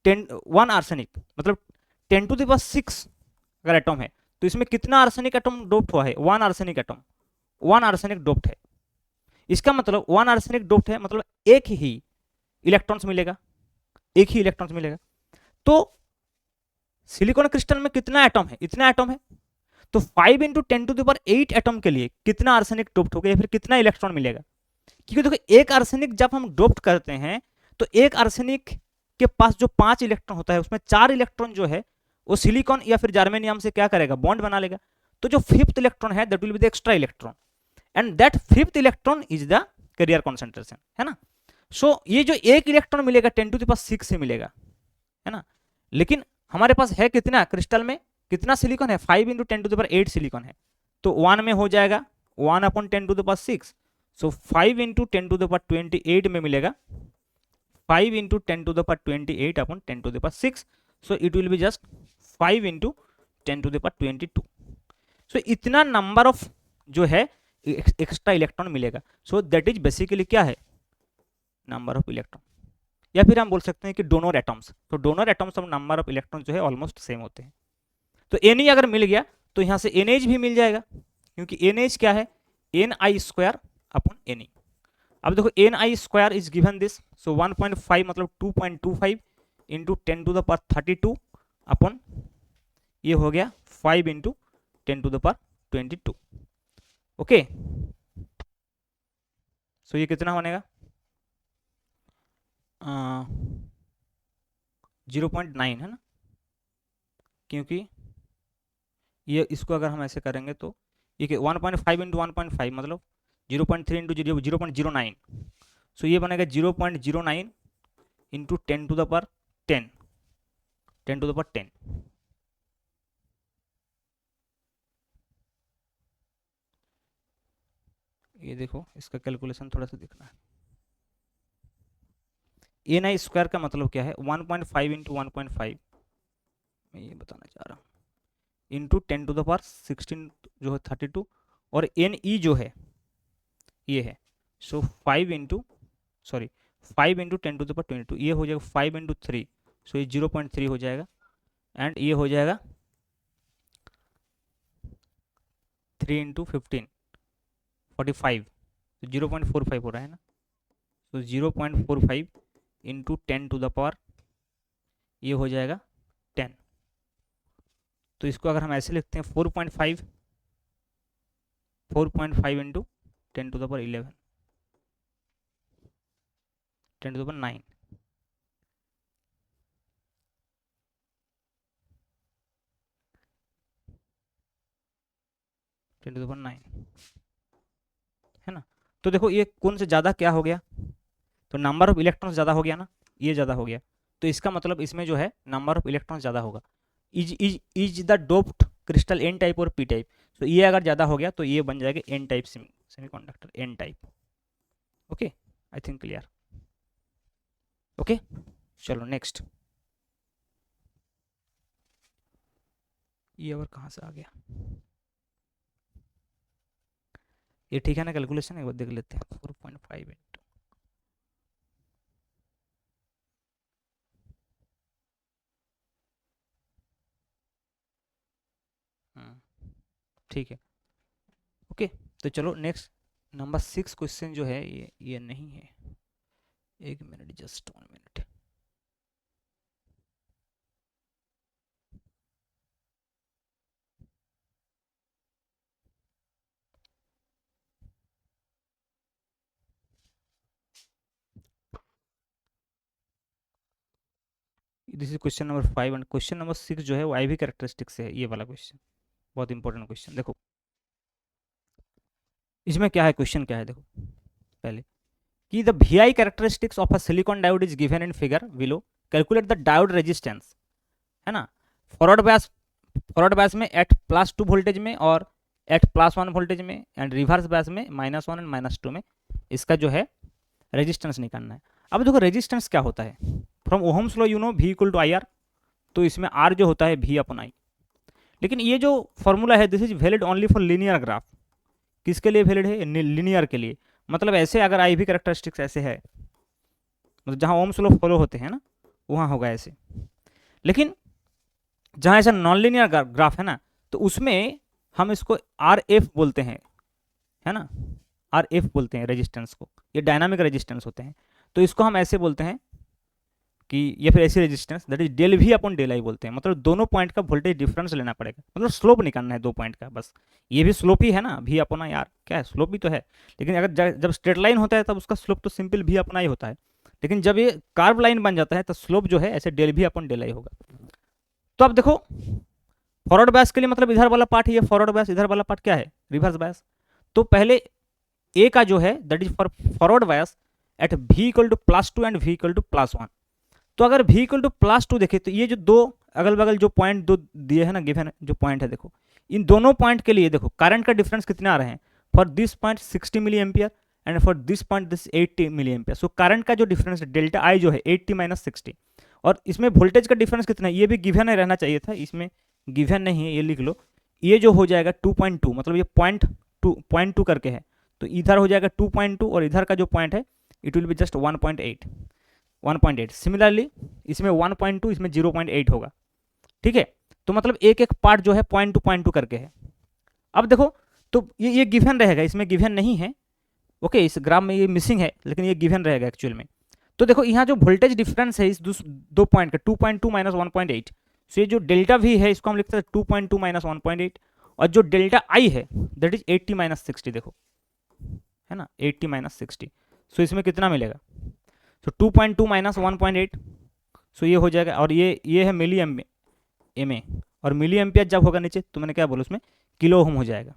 1 आर्सेनिक मतलब 10 to the power 6 अगर एटम है तो इसमें कितना आर्सेनिक एटम डोप्ड हुआ है, 1 आर्सेनिक एटम, 1 आर्सेनिक डोप्ड है। इसका मतलब 1 आर्सेनिक डोप्ड है मतलब एक ही इलेक्ट्रॉन्स मिलेगा, एक ही इलेक्ट्रॉन्स मिलेगा। तो सिलिकॉन क्रिस्टल में कितना एटम है, इतना एटम है, तो 5 into 10 to the power 8 atom के लिए कितना आर्सेनिक डोप्ड होगा या फिर कितना इलेक्ट्रॉन मिलेगा। क्योंकि देखो एक आर्सेनिक जब हम डोप्ड करते हैं तो एक आर्सेनिक के पास जो 5 इलेक्ट्रॉन होता है उसमें 4 इलेक्ट्रॉन जो है वो सिलिकॉन या फिर जर्मेनियम से क्या करेगा, बॉन्ड बना लेगा। तो जो 5th इलेक्ट्रॉन है that will be the extra electron, and that 5th electron is the carrier concentration, है ना। सो ये जो एक इलेक्ट्रॉन मिलेगा 10⁶ से मिलेगा, है ना, लेकिन हमारे पास है कितना क्रिस्टल में, कितना सिलिकॉन है, 5 इंटू 10⁸ सिलिकॉन है, तो 1 में हो जाएगा 1/10⁶, सो 5 इंटू 10⁻28 में मिलेगा 5 into 10⁻28/10⁶, so it will be just 5 into 10⁻22, सो इतना नंबर ऑफ जो है एक्स्ट्रा इलेक्ट्रॉन मिलेगा। सो दैट इज बेसिकली क्या है, नंबर ऑफ इलेक्ट्रॉन, या फिर हम बोल सकते हैं कि डोनर एटम्स, तो डोनर एटम्स और नंबर ऑफ इलेक्ट्रॉन जो है ऑलमोस्ट सेम होते हैं। तो Na अगर मिल गया तो यहाँ से NH भी मिल जाएगा, क्योंकि NH क्या है, Ni²/Ne। अब देखो Ni² इज गिवन दिस, सो 1.5 मतलब 2.25 इंटू 10⁻32 अपॉन ये हो गया 5 इंटू 10⁻22। ओके, सो ये कितना बनेगा 0.9 है ना, क्योंकि ये इसको अगर हम ऐसे करेंगे तो ये 1.5 इंटू 1.5 मतलब 0.3 इंटू 0.09, सो ये बनेगा 0.09 इंटू 10⁻10 ये देखो इसका कैलकुलेशन थोड़ा सा देखना है। Ni² का मतलब क्या है, 1.5 इंटू 1.5 मैं ये बताना चाह रहा हूँ इंटू 10⁻16 जो है 32, और Ne जो है ये है, सो 5 इंटू 10⁻22 ये हो जाएगा 5 इंटू 3, सो ये 0.3 हो जाएगा, एंड ये हो जाएगा 3 इंटू 15 45, तो 0.45 हो रहा है ना, तो 0.45 इंटू 10⁻, ये हो जाएगा 10, तो इसको अगर हम ऐसे लिखते हैं 4.5 इंटू 10⁻11 10⁻9, है ना। तो देखो ये कौन से ज़्यादा क्या हो गया, तो नंबर ऑफ इलेक्ट्रॉन्स ज़्यादा हो गया ना, ये ज़्यादा हो गया, तो इसका मतलब इसमें जो है नंबर ऑफ इलेक्ट्रॉन्स ज़्यादा होगा। Is the doped crystal N type और पी टाइप, तो ये अगर ज़्यादा हो गया तो ये बन जाएगा N type semiconductor, N type. Okay, I think clear. Okay, चलो नेक्स्ट, ये और कहाँ से आ गया, ये ठीक है ना कैलकुलेशन, एक बार देख लेते हैं 4.5 इंटू, ठीक है। ओके, तो चलो नेक्स्ट नंबर 6 क्वेश्चन जो है ये नहीं है, एक minute, just 1 minute. This is question number 5 and question number 6 जो है वो IV कैरेक्टरिस्टिक्स से है, ये वाला क्वेश्चन बहुत इंपॉर्टेंट क्वेश्चन। देखो इसमें क्या है, क्वेश्चन क्या है, देखो पहले कि the VI characteristics of a silicon diode is given in figure below, calculate the diode resistance, है ना, फॉरवर्ड बैस में एट +2 वोल्टेज में और एट +1 वोल्टेज में, एंड रिवर्स बैस में -1 एंड -2 में इसका जो है रेजिस्टेंस निकालना है। अब देखो रेजिस्टेंस क्या होता है, from Ohm's law you know V = IR, तो इसमें R जो होता है V/I, लेकिन ये जो फॉर्मूला है this is valid only for linear graph, किसके लिए वैलिड है, लीनियर के लिए, मतलब ऐसे अगर IV कैरेक्टरिस्टिक्स ऐसे है, मतलब जहाँ ओम्स लॉ फॉलो होते हैं ना वहाँ होगा ऐसे, लेकिन जहाँ ऐसा नॉन लीनियर ग्राफ है ना तो उसमें हम इसको RF बोलते हैं, है ना, RF बोलते हैं रेजिस्टेंस को, ये डायनामिक रेजिस्टेंस होते हैं, तो इसको हम ऐसे बोलते हैं कि या फिर ऐसी रेजिस्टेंस दैट इज ΔV/ΔI बोलते हैं, मतलब दोनों पॉइंट का वोल्टेज डिफरेंस लेना पड़ेगा, मतलब स्लोप निकालना है दो पॉइंट का बस, ये भी स्लोप ही है ना V/R, क्या है स्लोप भी तो है, लेकिन अगर जब स्ट्रेट लाइन होता है तब उसका स्लोप तो सिंपल V/I होता है, लेकिन जब ये कार्व लाइन बन जाता है तो स्लोप जो है ऐसे ΔV/ΔI होगा। तो अब देखो फॉरवर्ड बैस के लिए मतलब इधर वाला पार्ट ये फॉरवर्ड बैस, इधर वाला पार्ट क्या है रिवर्स बैस, तो पहले ए का जो है that is for forward bias at v equal to +2 and v equal to +1। तो अगर v इक्वल टू +2 देखे तो ये जो दो अगल बगल जो पॉइंट दो दिए है ना, गिवन जो पॉइंट है, देखो इन दोनों पॉइंट के लिए देखो करंट का डिफरेंस कितने आ रहे हैं। For this point 60 milliampere and for this point this 80 milliampere. So current का जो डिफरेंस डेल्टा आई जो है 80 - 60, और इसमें वोल्टेज का डिफरेंस कितना है ये भी गिवन है, रहना चाहिए था, इसमें गिवन नहीं है, ये लिख लो। ये जो हो जाएगा 2.2, मतलब ये 0.2 करके है, तो इधर हो जाएगा 2.2 और इधर का जो पॉइंट है it will be just 1.8। Similarly इसमें 1.2, इसमें 0.8 होगा, ठीक है। तो मतलब एक एक पार्ट जो है 0.2 करके है। अब देखो तो ये गिवन रहेगा, इसमें गिवन नहीं है, ओके, इस ग्राफ में ये मिसिंग है, लेकिन ये गिवन रहेगा एक्चुअल में। तो देखो यहाँ जो वोल्टेज डिफरेंस है इस दो पॉइंट का 2.2 - 1.8, सो ये जो डेल्टा वी है इसको हम लिखते हैं 2.2 - 1.8, और जो डेल्टा आई है दैट इज 80 - 60, देखो है ना, 80 - 60। सो इसमें कितना मिलेगा, सो 2.2 - 1.8, सो ये हो जाएगा, और ये है मिली एम ए, और मिली एम्पियर जब होगा नीचे तो मैंने क्या बोला उसमें किलो ओम हो जाएगा,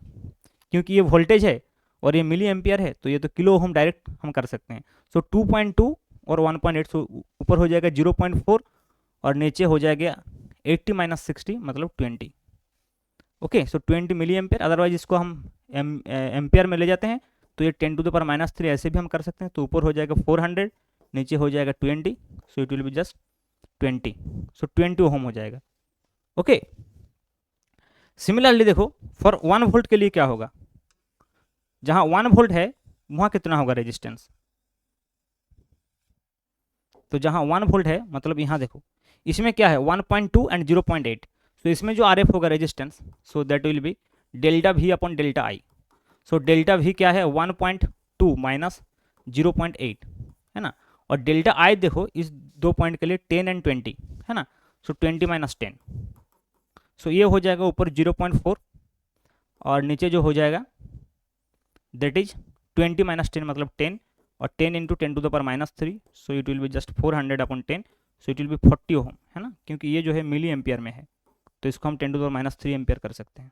क्योंकि ये वोल्टेज है और ये मिली एम्पियर है, तो ये तो किलो ओम डायरेक्ट हम कर सकते हैं। सो 2.2 और 1.8, सो ऊपर हो जाएगा 0.4 और नीचे हो जाएगा 80 - 60 मतलब 20, ओके। सो 20 मिली एम्पियर, अदरवाइज इसको हम एम्पियर में ले जाते हैं तो ये 10⁻³ ऐसे भी हम कर सकते हैं। तो ऊपर हो जाएगा 400, नीचे हो जाएगा 20, सो इट विल बी जस्ट 20, सो 20 ओम हो जाएगा, ओके। सिमिलरली देखो फॉर 1 वोल्ट के लिए क्या होगा, जहां 1 वोल्ट है वहां कितना होगा रेजिस्टेंस। तो जहां 1 वोल्ट है मतलब यहाँ देखो इसमें क्या है 1.2 एंड 0.8, तो इसमें जो RF होगा resistance, so that will B delta we upon delta I. So delta we क्या है 1.2 माइनस 0.8, है ना, और डेल्टा आई देखो इस दो पॉइंट के लिए 10 एंड 20, है ना, सो 20 - 10, सो ये हो जाएगा ऊपर 0.4 और नीचे जो हो जाएगा दैट इज 20 - 10 मतलब 10, और 10 × 10⁻³ सो it will be just 400 upon 10, so it will B 40 ओम, है ना, क्योंकि ये जो है मिली एम्पियर में है तो इसको हम 10⁻³ एम्पियर कर सकते हैं,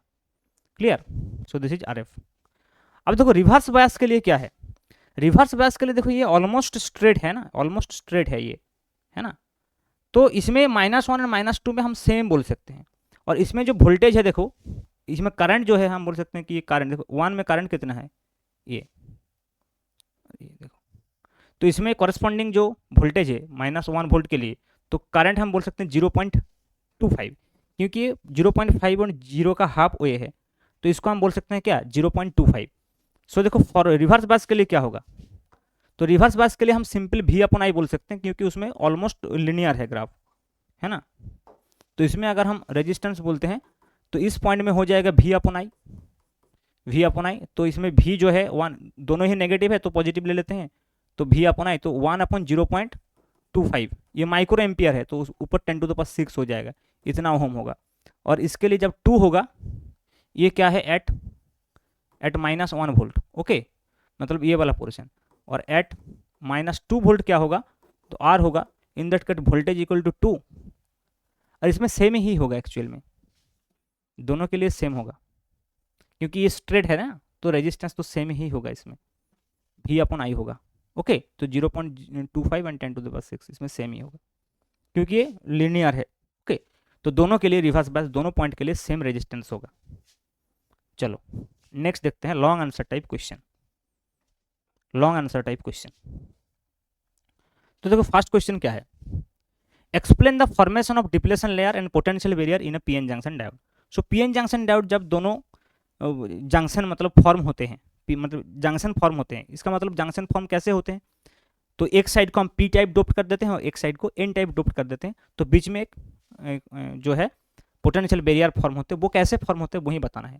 clear. So this is RF। अब देखो रिवर्स बायस के लिए क्या है, रिवर्स बायस के लिए देखो ये ऑलमोस्ट स्ट्रेट है ना, ऑलमोस्ट स्ट्रेट है ये, है ना, तो इसमें -1 और -2 में हम सेम बोल सकते हैं, और इसमें जो वोल्टेज है देखो इसमें करंट जो है हम बोल सकते हैं कि ये करंट देखो 1 में करंट कितना है ये देखो, तो इसमें कॉरेस्पॉन्डिंग जो वोल्टेज है -1 वोल्ट के लिए, तो करंट हम बोल सकते हैं 0.25, क्योंकि 0.5 और 0 का हाफ ये है, तो इसको हम बोल सकते हैं क्या 0.25। सो देखो फॉर रिवर्स बायस के लिए क्या होगा, तो रिवर्स बायस के लिए हम सिंपल V/I बोल सकते हैं, क्योंकि उसमें ऑलमोस्ट लिनियर है ग्राफ, है ना। तो इसमें अगर हम रेजिस्टेंस बोलते हैं तो इस पॉइंट में हो जाएगा V/I, तो इसमें V जो है 1, दोनों ही नेगेटिव है तो पॉजिटिव ले लेते हैं, तो V/I तो 1/0.25, ये माइक्रो एम्पियर है तो ऊपर 10⁻⁶ हो जाएगा, इतना ओम होगा। और इसके लिए जब 2 होगा ये क्या है एट -1 वोल्ट, ओके, मतलब ये वाला पोर्शन, और एट -2 वोल्ट क्या होगा तो R होगा, in that case voltage equal to 2, और इसमें सेम ही होगा एक्चुअल में, दोनों के लिए सेम होगा, क्योंकि ये स्ट्रेट है ना तो रेजिस्टेंस तो सेम ही होगा, इसमें V/I होगा, ओके। तो 0.25 एंड 10⁻⁶ इसमें सेम ही होगा, क्योंकि ये लिनियर है, ओके। तो दोनों के लिए रिवर्स बायस दोनों पॉइंट के लिए सेम रेजिस्टेंस होगा। चलो नेक्स्ट देखते हैं लॉन्ग आंसर टाइप क्वेश्चन। तो देखो फर्स्ट क्वेश्चन क्या है, explain the formation of depletion layer and potential barrier in a PN junction diode. So PN junction diode जब दोनों जंक्शन मतलब फॉर्म होते हैं, मतलब जंक्शन फॉर्म होते हैं, इसका मतलब जंक्शन फॉर्म कैसे होते हैं, तो एक साइड को हम P टाइप डोप्ट कर देते हैं और एक साइड को N टाइप डोप्ट कर देते हैं, तो बीच में एक जो है पोटेंशियल बैरियर फॉर्म होते हैं, वो कैसे फॉर्म होते हैं वही बताना है।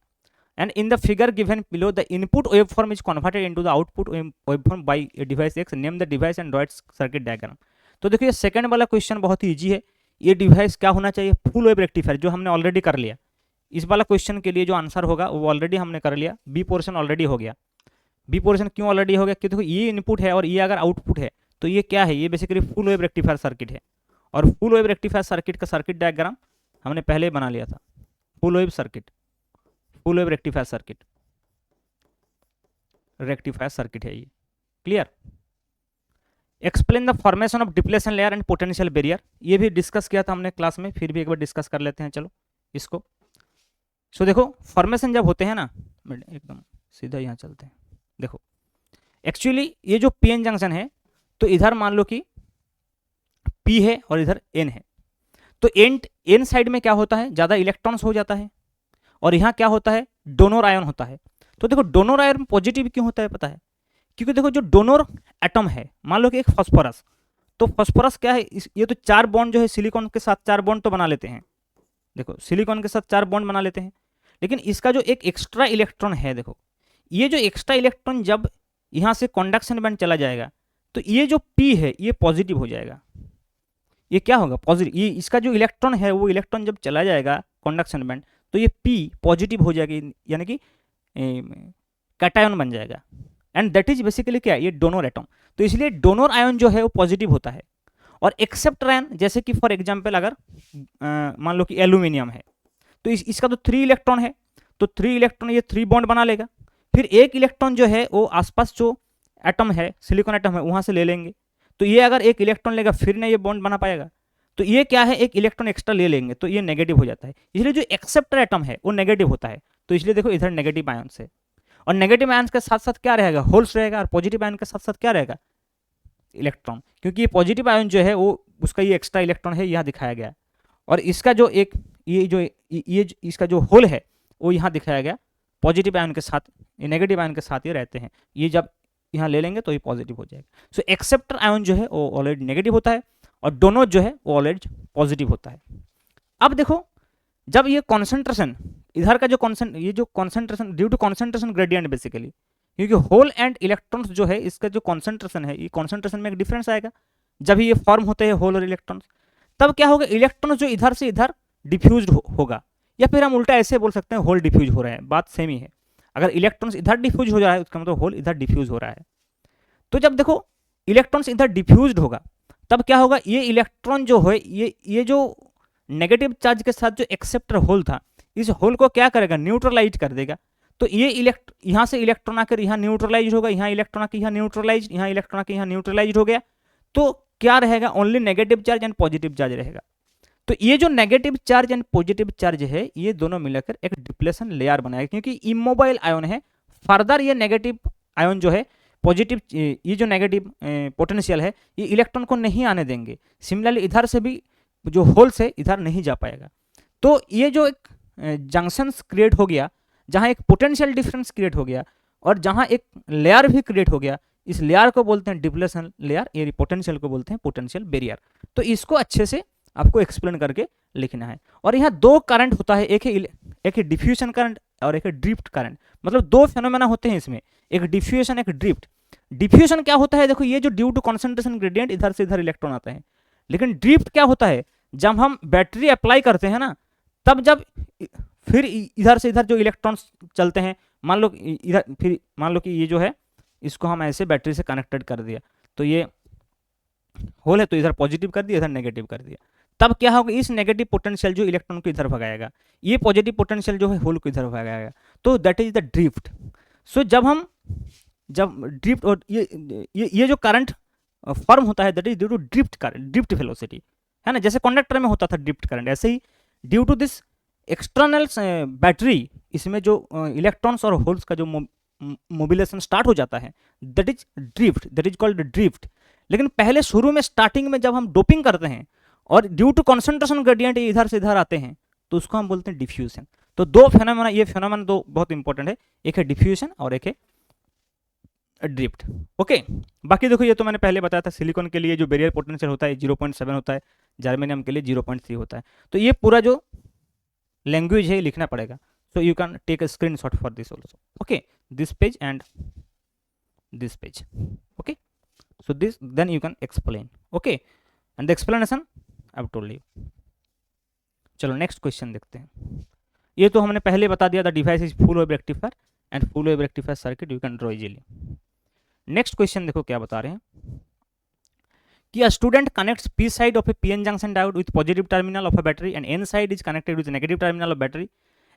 And in the figure given below, the input waveform is converted into the output waveform by a device X. Name the device and draw its circuit diagram. तो देखिए सेकंड वाला क्वेश्चन बहुत ही इजी है, ये डिवाइस क्या होना चाहिए, full wave rectifier, जो हमने ऑलरेडी कर लिया। इस वाला क्वेश्चन के लिए जो आंसर होगा वो ऑलरेडी हमने कर लिया, बी पोर्शन ऑलरेडी हो गया। बी पोर्शन क्यों ऑलरेडी हो गया, क्योंकि देखो ये इनपुट है और ये अगर आउटपुट है तो ये क्या है, ये basically full wave rectifier circuit है, और फुल वेव रेक्टिफायर सर्किट का सर्किट डायग्राम हमने पहले बना लिया था। फुल वेव रेक्टिफायर सर्किट है ये, clear. Explain the formation of depletion layer and potential barrier, ये भी डिस्कस किया था हमने क्लास में, फिर भी एक बार डिस्कस कर लेते हैं चलो इसको। सो देखो फॉर्मेशन जब होते हैं ना, एकदम सीधा यहाँ चलते हैं। देखो एक्चुअली ये जो पी एन जंक्शन है, तो इधर मान लो कि पी है और इधर एन है, तो एन साइड में क्या होता है, ज़्यादा इलेक्ट्रॉन्स हो जाता है, और यहाँ क्या होता है, डोनर आयन होता है। तो देखो डोनर आयन पॉजिटिव क्यों होता है पता है, क्योंकि देखो जो डोनर एटम है, मान लो कि एक फास्फोरस, तो फास्फोरस क्या है, ये तो 4 बॉन्ड जो है सिलिकॉन के साथ 4 बॉन्ड तो बना लेते हैं, देखो सिलिकॉन के साथ 4 बॉन्ड बना लेते हैं, लेकिन इसका जो एक एक्स्ट्रा इलेक्ट्रॉन है, देखो ये जो एक्स्ट्रा इलेक्ट्रॉन जब यहाँ से कंडक्शन बैंड चला जाएगा, तो ये जो पी है ये पॉजिटिव हो जाएगा, ये क्या होगा पॉजिटिव, ये इसका जो इलेक्ट्रॉन है वो इलेक्ट्रॉन जब चला जाएगा कंडक्शन बैंड, तो ये पी पॉजिटिव हो जाएगी, यानी कि कैटायन बन जाएगा, एंड दैट इज बेसिकली क्या, ये डोनर एटम। तो इसलिए डोनर आयन जो है वो पॉजिटिव होता है, और एक्सेप्टर आयन जैसे कि फॉर एग्जांपल अगर मान लो कि एल्यूमिनियम है, तो इसका तो 3 इलेक्ट्रॉन है, तो 3 इलेक्ट्रॉन ये 3 बॉन्ड बना लेगा, फिर एक इलेक्ट्रॉन जो है वो आसपास जो एटम है, सिलिकॉन एटम है, वहाँ से ले लेंगे, तो ये अगर एक इलेक्ट्रॉन लेगा फिर ना ये बॉन्ड बना पाएगा, तो ये क्या है, एक इलेक्ट्रॉन एक्स्ट्रा ले लेंगे, तो ये नेगेटिव हो जाता है, इसलिए जो एक्सेप्टर एटम है वो नेगेटिव होता है। तो इसलिए देखो इधर नेगेटिव आयन से, और नेगेटिव आयन के साथ साथ क्या रहेगा, होल्स रहेगा, और पॉजिटिव आयन के साथ साथ क्या रहेगा, इलेक्ट्रॉन, क्योंकि ये पॉजिटिव आयन जो है वो उसका ये एक्स्ट्रा इलेक्ट्रॉन है, यहाँ दिखाया गया, और इसका जो एक ये इसका जो होल है वो यहाँ दिखाया गया, पॉजिटिव आयन के साथ, ये नेगेटिव आयन के साथ ये रहते हैं, ये जब यहाँ ले लेंगे तो ये पॉजिटिव हो जाएगा। सो एक्सेप्टर आयन जो है वो ऑलरेडी नेगेटिव होता है, और डोनर जो है वो ऑलरेडी पॉजिटिव होता है। अब देखो जब ये कॉन्सेंट्रेशन इधर का जो ये जो concentration due to concentration gradient basically, क्योंकि होल एंड इलेक्ट्रॉन्स जो है इसका जो कॉन्सेंट्रेशन है, ये कॉन्सेंट्रेशन में एक डिफरेंस आएगा जब ये फॉर्म होते हैं होल और इलेक्ट्रॉन्स, तब क्या होगा, इलेक्ट्रॉन जो इधर से इधर डिफ्यूज होगा, या फिर हम उल्टा ऐसे बोल सकते हैं होल डिफ्यूज हो रहा है, बात सेम ही है। अगर इलेक्ट्रॉन्स इधर डिफ्यूज हो रहा है उसका मतलब होल इधर डिफ्यूज हो रहा है। तो जब देखो इलेक्ट्रॉन्स इधर डिफ्यूज होगा तब क्या होगा, ये इलेक्ट्रॉन जो है ये जो नेगेटिव चार्ज के साथ जो एक्सेप्टर होल था, इस होल को क्या करेगा, न्यूट्रलाइज कर देगा। तो ये यहाँ से इलेक्ट्रॉन आकर यहाँ न्यूट्रलाइज होगा, यहाँ इलेक्ट्रॉन आकर यहाँ न्यूट्रलाइज, यहाँ इलेक्ट्रॉन आकर यहाँ न्यूट्रलाइज हो गया, तो क्या रहेगा, only negative charge and positive charge रहेगा। तो ये जो negative charge and positive charge है ये दोनों मिलकर एक डिप्लेशन लेयर बनाएगा, क्योंकि इमोबाइल आयन है, फर्दर ये नेगेटिव आयन जो है पॉजिटिव, ये जो नेगेटिव पोटेंशियल है ये इलेक्ट्रॉन को नहीं आने देंगे, सिमिलरली इधर से भी जो होल से इधर नहीं जा पाएगा। तो ये जो एक जंक्शंस क्रिएट हो गया, जहाँ एक पोटेंशियल डिफरेंस क्रिएट हो गया और जहाँ एक लेयर भी क्रिएट हो गया, इस लेयर को बोलते हैं डिप्लेशन लेयर, ये पोटेंशियल को बोलते हैं पोटेंशियल बैरियर। तो इसको अच्छे से आपको एक्सप्लेन करके लिखना है। और यहाँ 2 करंट होता है, एक है डिफ्यूजन करंट और एक है ड्रिफ्ट करंट, मतलब 2 फेनोमेना होते हैं इसमें, एक डिफ्यूजन एक ड्रिफ्ट। डिफ्यूजन क्या होता है, देखो ये जो ड्यू टू कॉन्सेंट्रेशन ग्रेडियंट इधर से इधर इलेक्ट्रॉन आते हैं, लेकिन ड्रिफ्ट क्या होता है, जब हम बैटरी अप्लाई करते हैं ना, तब जब फिर इधर से इधर जो इलेक्ट्रॉन्स चलते हैं, मान लो इधर, फिर मान लो कि ये जो है इसको हम ऐसे बैटरी से कनेक्टेड कर दिया, तो ये होल है तो इधर पॉजिटिव कर दिया, इधर नेगेटिव कर दिया, तब क्या होगा, इस नेगेटिव पोटेंशियल जो इलेक्ट्रॉन को इधर भगाएगा, ये पॉजिटिव पोटेंशियल जो है होल को इधर भगाएगा, तो that is the drift. So जब ड्रिफ्ट और ये जो करंट फॉर्म होता है that is due to drift current, drift velocity है ना, जैसे कंडक्टर में होता था ड्रिफ्ट करंट, ऐसे ही due to this external battery, इसमें जो इलेक्ट्रॉन्स और होल्स का जो मोबिलेशन स्टार्ट हो जाता है that is drift, that is called drift. लेकिन पहले शुरू में स्टार्टिंग में जब हम डोपिंग करते हैं और ड्यू टू कॉन्सेंट्रेशन ग्रेडियंट इधर से इधर आते हैं, तो उसको हम बोलते हैं डिफ्यूजन। तो 2 फेनोमेना, ये फेनोमेना 2 बहुत इंपॉर्टेंट है, एक है डिफ्यूजन और एक है ड्रिफ्ट। ओके, बाकी देखो ये तो मैंने पहले बताया था, सिलिकॉन के लिए जो बैरियर पोटेंशियल होता है 0.7 होता है, जर्मेनियम के लिए 0.3 होता है। तो ये पूरा जो लैंग्वेज है लिखना पड़ेगा, so you can take a screenshot for this also. Okay, this page and this page. Okay, so this then you can explain, okay, and the explanation I've told you। चलो नेक्स्ट क्वेश्चन देखते हैं। ये तो हमने पहले बता दिया था, device is full wave rectifier and full wave rectifier circuit you can draw easily. Next question देखो क्या बता रहे हैं कि a student connects p side of a pn junction diode with positive terminal of a battery and n side is connected with negative terminal of battery.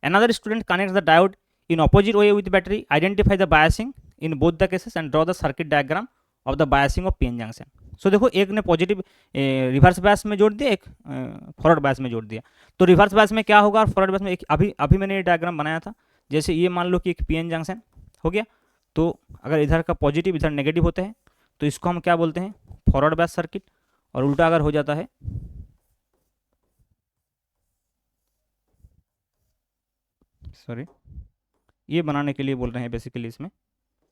Another student connects the diode in opposite way with battery. Identify the biasing in both the cases and draw the circuit diagram of the biasing of pn junction. सो देखो एक ने positive reverse bias में जोड़ दिया, एक forward bias में जोड़ दिया। तो रिवर्स बायस में क्या होगा और फॉरवर्ड बायस में एक अभी अभी मैंने ये डायग्राम बनाया था, जैसे ये मान लो कि एक पीएन जंक्शन हो गया, तो अगर इधर का पॉजिटिव इधर नेगेटिव होते हैं तो इसको हम क्या बोलते हैं, फॉरवर्ड बायस सर्किट। और उल्टा अगर हो जाता है, सॉरी ये बनाने के लिए बोल रहे हैं बेसिकली इसमें,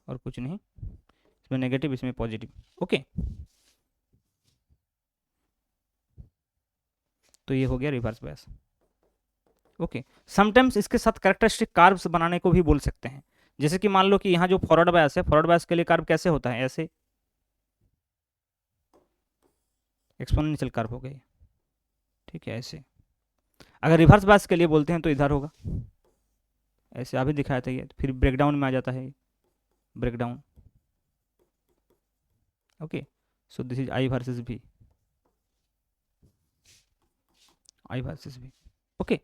और कुछ नहीं, इसमें नेगेटिव इसमें पॉजिटिव। ओके, तो ये हो गया रिवर्स बायस। ओके, समटाइम्स इसके साथ कैरेक्टरिस्टिक कार्व्स बनाने को भी बोल सकते हैं, जैसे कि मान लो कि यहाँ जो फॉरवर्ड बायस है, फॉरवर्ड बायस के लिए कार्व कैसे होता है, ऐसे एक्सपोनेंशियल कर्व हो गए, ठीक है ऐसे। अगर रिवर्स बायस के लिए बोलते हैं तो इधर होगा ऐसे, अभी दिखाया था ये, फिर ब्रेकडाउन में आ जाता है, breakdown. Okay, so this is I versus B, I versus B. Okay,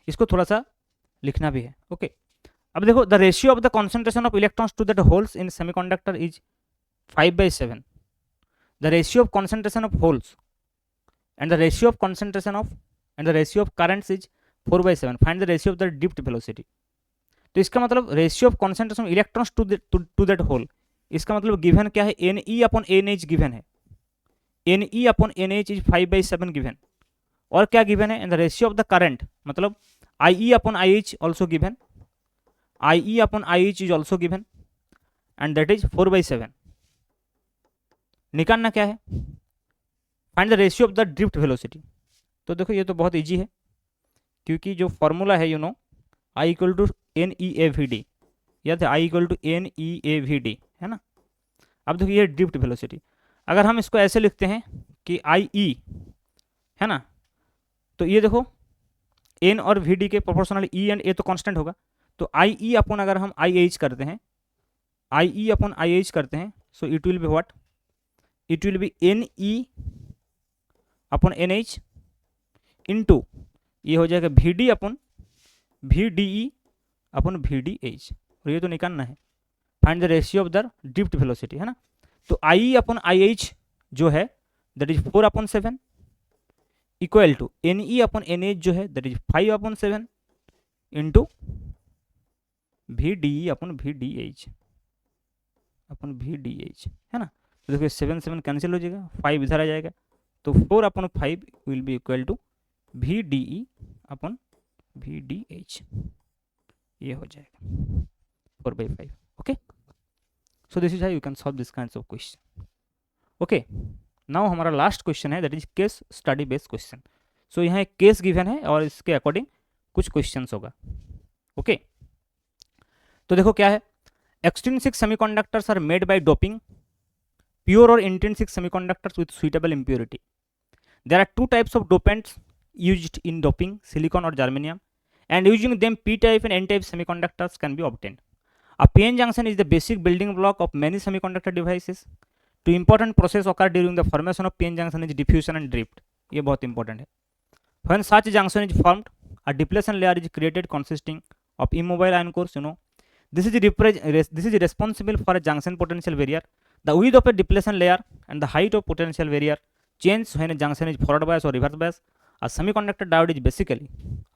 इसको थोड़ा सा लिखना भी है। ओके, अब देखो the ratio of the concentration of electrons to that holes in semiconductor is 5/7। The ratio of concentration of holes and the ratio of concentration of and the ratio of currents is 4/7. Find the ratio of the dipped velocity. तो इसका मतलब ratio of concentration electrons to that hole, इसका मतलब given क्या है, N E upon N H given है, N E upon N H is 5/7 given. और क्या गिवन है, and the ratio of the current मतलब I E upon I H also given, I E upon I H is also given and that is 4/7। निकालना क्या है, find the ratio of the drift velocity. तो देखो ये तो बहुत easy है, क्योंकि जो फॉर्मूला है you know, I equal to N E A V D, याद है I equal to N E A V D, है ना। अब देखो ये ड्रिफ्ट वेलोसिटी, अगर हम इसको ऐसे लिखते हैं कि आई ई, है ना, तो ये देखो एन और वी डी के प्रोपोर्शनल ई एंड ए तो कांस्टेंट होगा, तो आई ई अपॉन अगर हम आई एच करते हैं, आई ई अपॉन आई एच करते हैं, so it will be what, it will be N E upon N H into ये हो जाएगा V D upon V D E upon V D H, और ये तो निकालना है, find the ratio of the drift velocity, है ना। तो आई ई अपॉन आई एच जो है that is 4/7 equal to N E upon N H जो है that is 5/7 into V D E upon V D H upon V D H, है ना। तो देखो 7 कैंसिल हो जाएगा, 5 इधर आ जाएगा, तो 4/5 will be equal to V D E upon V D H, ये हो जाएगा 4/5। Okay, so this is how you can solve this kinds of question. Okay, now हमारा लास्ट क्वेश्चन है that is case study based question. So यहाँ एक case given है और इसके अकॉर्डिंग कुछ क्वेश्चन होगा। ओके, तो देखो क्या है, extrinsic semiconductors are made by doping pure or intrinsic semiconductors with suitable impurity. There are two types of dopants used in doping, silicon or germanium, and using them p-type and n-type semiconductors can be obtained. A p-n junction is the basic building block of many semiconductor devices. Two important processes occur during the formation of p-n junction is diffusion and drift. ये बहुत important है. When such junction is formed, a depletion layer is created consisting of immobile ion cores. You know, this is responsible for a junction potential barrier. The width of a depletion layer and the height of potential barrier change when a junction is forward bias or reverse bias. A semiconductor diode is basically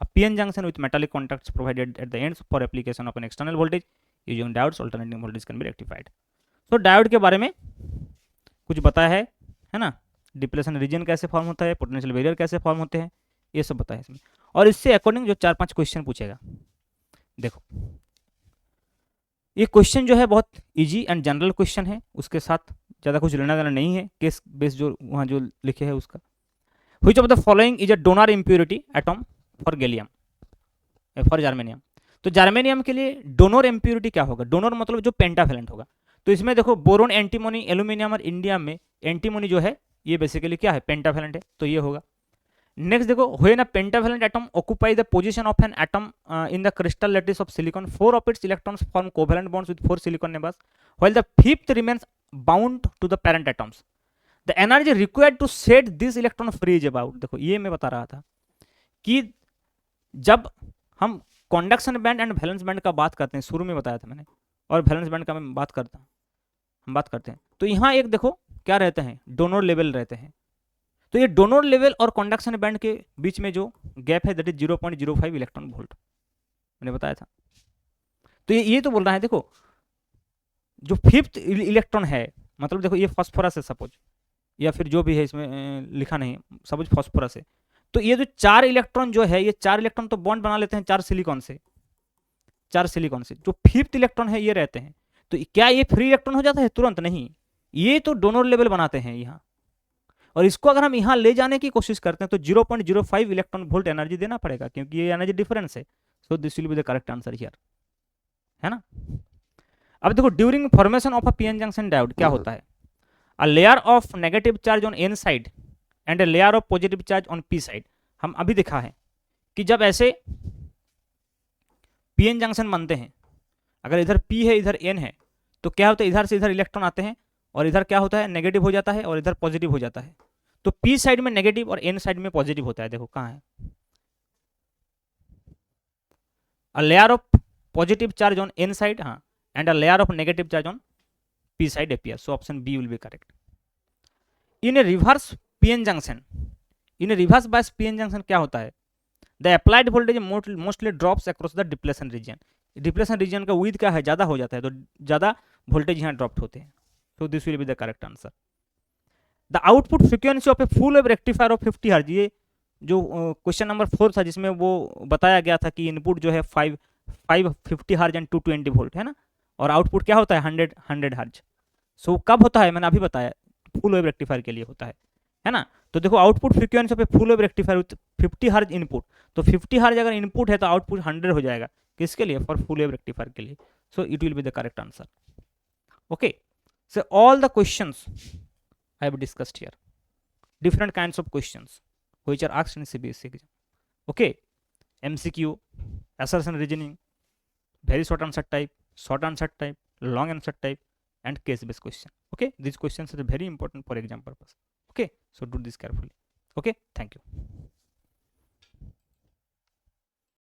a PN junction with metallic contacts provided at the ends for application of an external voltage. Using diodes, alternating voltage can be rectified. So diode के बारे में कुछ बताया है ना, depletion region कैसे form होता है, पोटेंशियल बैरियर कैसे फॉर्म होते हैं, ये सब बताया इसमें। और इससे अकॉर्डिंग जो 4-5 क्वेश्चन पूछेगा। देखो ये क्वेश्चन जो है बहुत इजी एंड जनरल क्वेश्चन है, उसके साथ ज़्यादा कुछ लेना देना नहीं है, केस बेस जो वहाँ जो लिखे है उसका। Which of the following is a donor impurity atom for gallium for germanium. तो जर्मेनियम के लिए डोनर इम्प्योरिटी क्या होगा, डोनर मतलब जो पेंटावेलेंट होगा। तो इसमें देखो बोरोन, एंटीमोनी, एल्यूमिनियम और इंडियम में एंटीमोनी जो है ये बेसिकली क्या है, पेंटावेलेंट है, तो ये होगा। नेक्स्ट देखो, when a pentavalent atom occupy the position of an atom in the crystal lattice of silicon, 4 of its electrons form covalent bonds with 4 silicon neighbours, while the 5th remains bound to the parent atoms. The energy required to set this electron free is about, देखो ये मैं बता रहा था कि जब हम conduction band and valence band का बात करते हैं, शुरू में बताया था मैंने, और वैलेंस बैंड का मैं बात करते हैं, तो यहाँ एक देखो क्या रहते हैं, डोनर लेवल रहते हैं। तो ये डोनर लेवल और कंडक्शन बैंड के बीच में जो गैप है दैट इज 0.05 इलेक्ट्रॉन वोल्ट, मैंने बताया था। तो ये तो बोल रहा है, देखो जो फिफ्थ इलेक्ट्रॉन है, मतलब देखो ये फास्फोरस है सपोज, या फिर जो भी है इसमें लिखा नहीं, सपोज फास्फोरस है, तो ये जो 4 इलेक्ट्रॉन जो है, ये 4 इलेक्ट्रॉन तो बॉन्ड बना लेते हैं 4 सिलिकॉन से, 4 सिलिकॉन से। जो फिफ्थ इलेक्ट्रॉन है ये रहते हैं, तो क्या ये फ्री इलेक्ट्रॉन हो जाता है तुरंत? नहीं, ये तो डोनर लेवल बनाते हैं यहाँ, और इसको अगर हम यहाँ ले जाने की कोशिश करते हैं तो 0.05 इलेक्ट्रॉन वोल्ट एनर्जी देना पड़ेगा, क्योंकि ये एनर्जी डिफरेंस है। So this will be the correct answer here, है ना। अब देखो during formation of a PN junction diode क्या होता है, a layer of negative charge on N side and a layer of positive charge on P side. हम अभी देखा है कि जब ऐसे पीएन जंक्शन बनते हैं, अगर इधर पी है इधर एन है, तो क्या होता है, इधर से इधर इलेक्ट्रॉन आते हैं और इधर क्या होता है, नेगेटिव हो जाता है और इधर पॉजिटिव हो जाता है। तो पी साइड में नेगेटिव और एन साइड में पॉजिटिव होता है। देखो कहाँ है, a layer of positive charge on N side, हाँ, and a layer of negative charge on P side appears. So option B will be correct. In a reverse PN junction, in a reverse bias PN junction क्या होता है, the applied voltage mostly drops across the depletion region. Depletion region का width क्या है, ज्यादा हो जाता है, तो ज्यादा वोल्टेज यहाँ ड्रॉप होते हैं। So this will be the correct answer. The output frequency of a full wave rectifier of 50 हर्ज, ये जो क्वेश्चन नंबर 4 था जिसमें वो बताया गया था कि इनपुट जो है 550 हर्ज एंड 220 वोल्ट है ना, और आउटपुट क्या होता है 100 हर्ज। सो कब होता है, मैंने अभी बताया, फुल वेव रेक्टिफायर के लिए होता है ना। तो देखो आउटपुट फ्रीक्वेंसी पे फुल वेव रेक्टिफायर विथ 50 हर्ज इनपुट, तो 50 हर्ज अगर इनपुट है तो आउटपुट 100 हो जाएगा, किसके लिए, फॉर फुल वेव रेक्टिफायर के लिए। सो it will be the correct answer. Okay, so all the questions I have discussed here, different kinds of questions which are asked in CBSE exam. Okay, MCQ, assertion reasoning, very short answer type, long answer type, and case based question. Okay, these questions are very important for exam purpose. Okay, so do this carefully. Okay, thank you.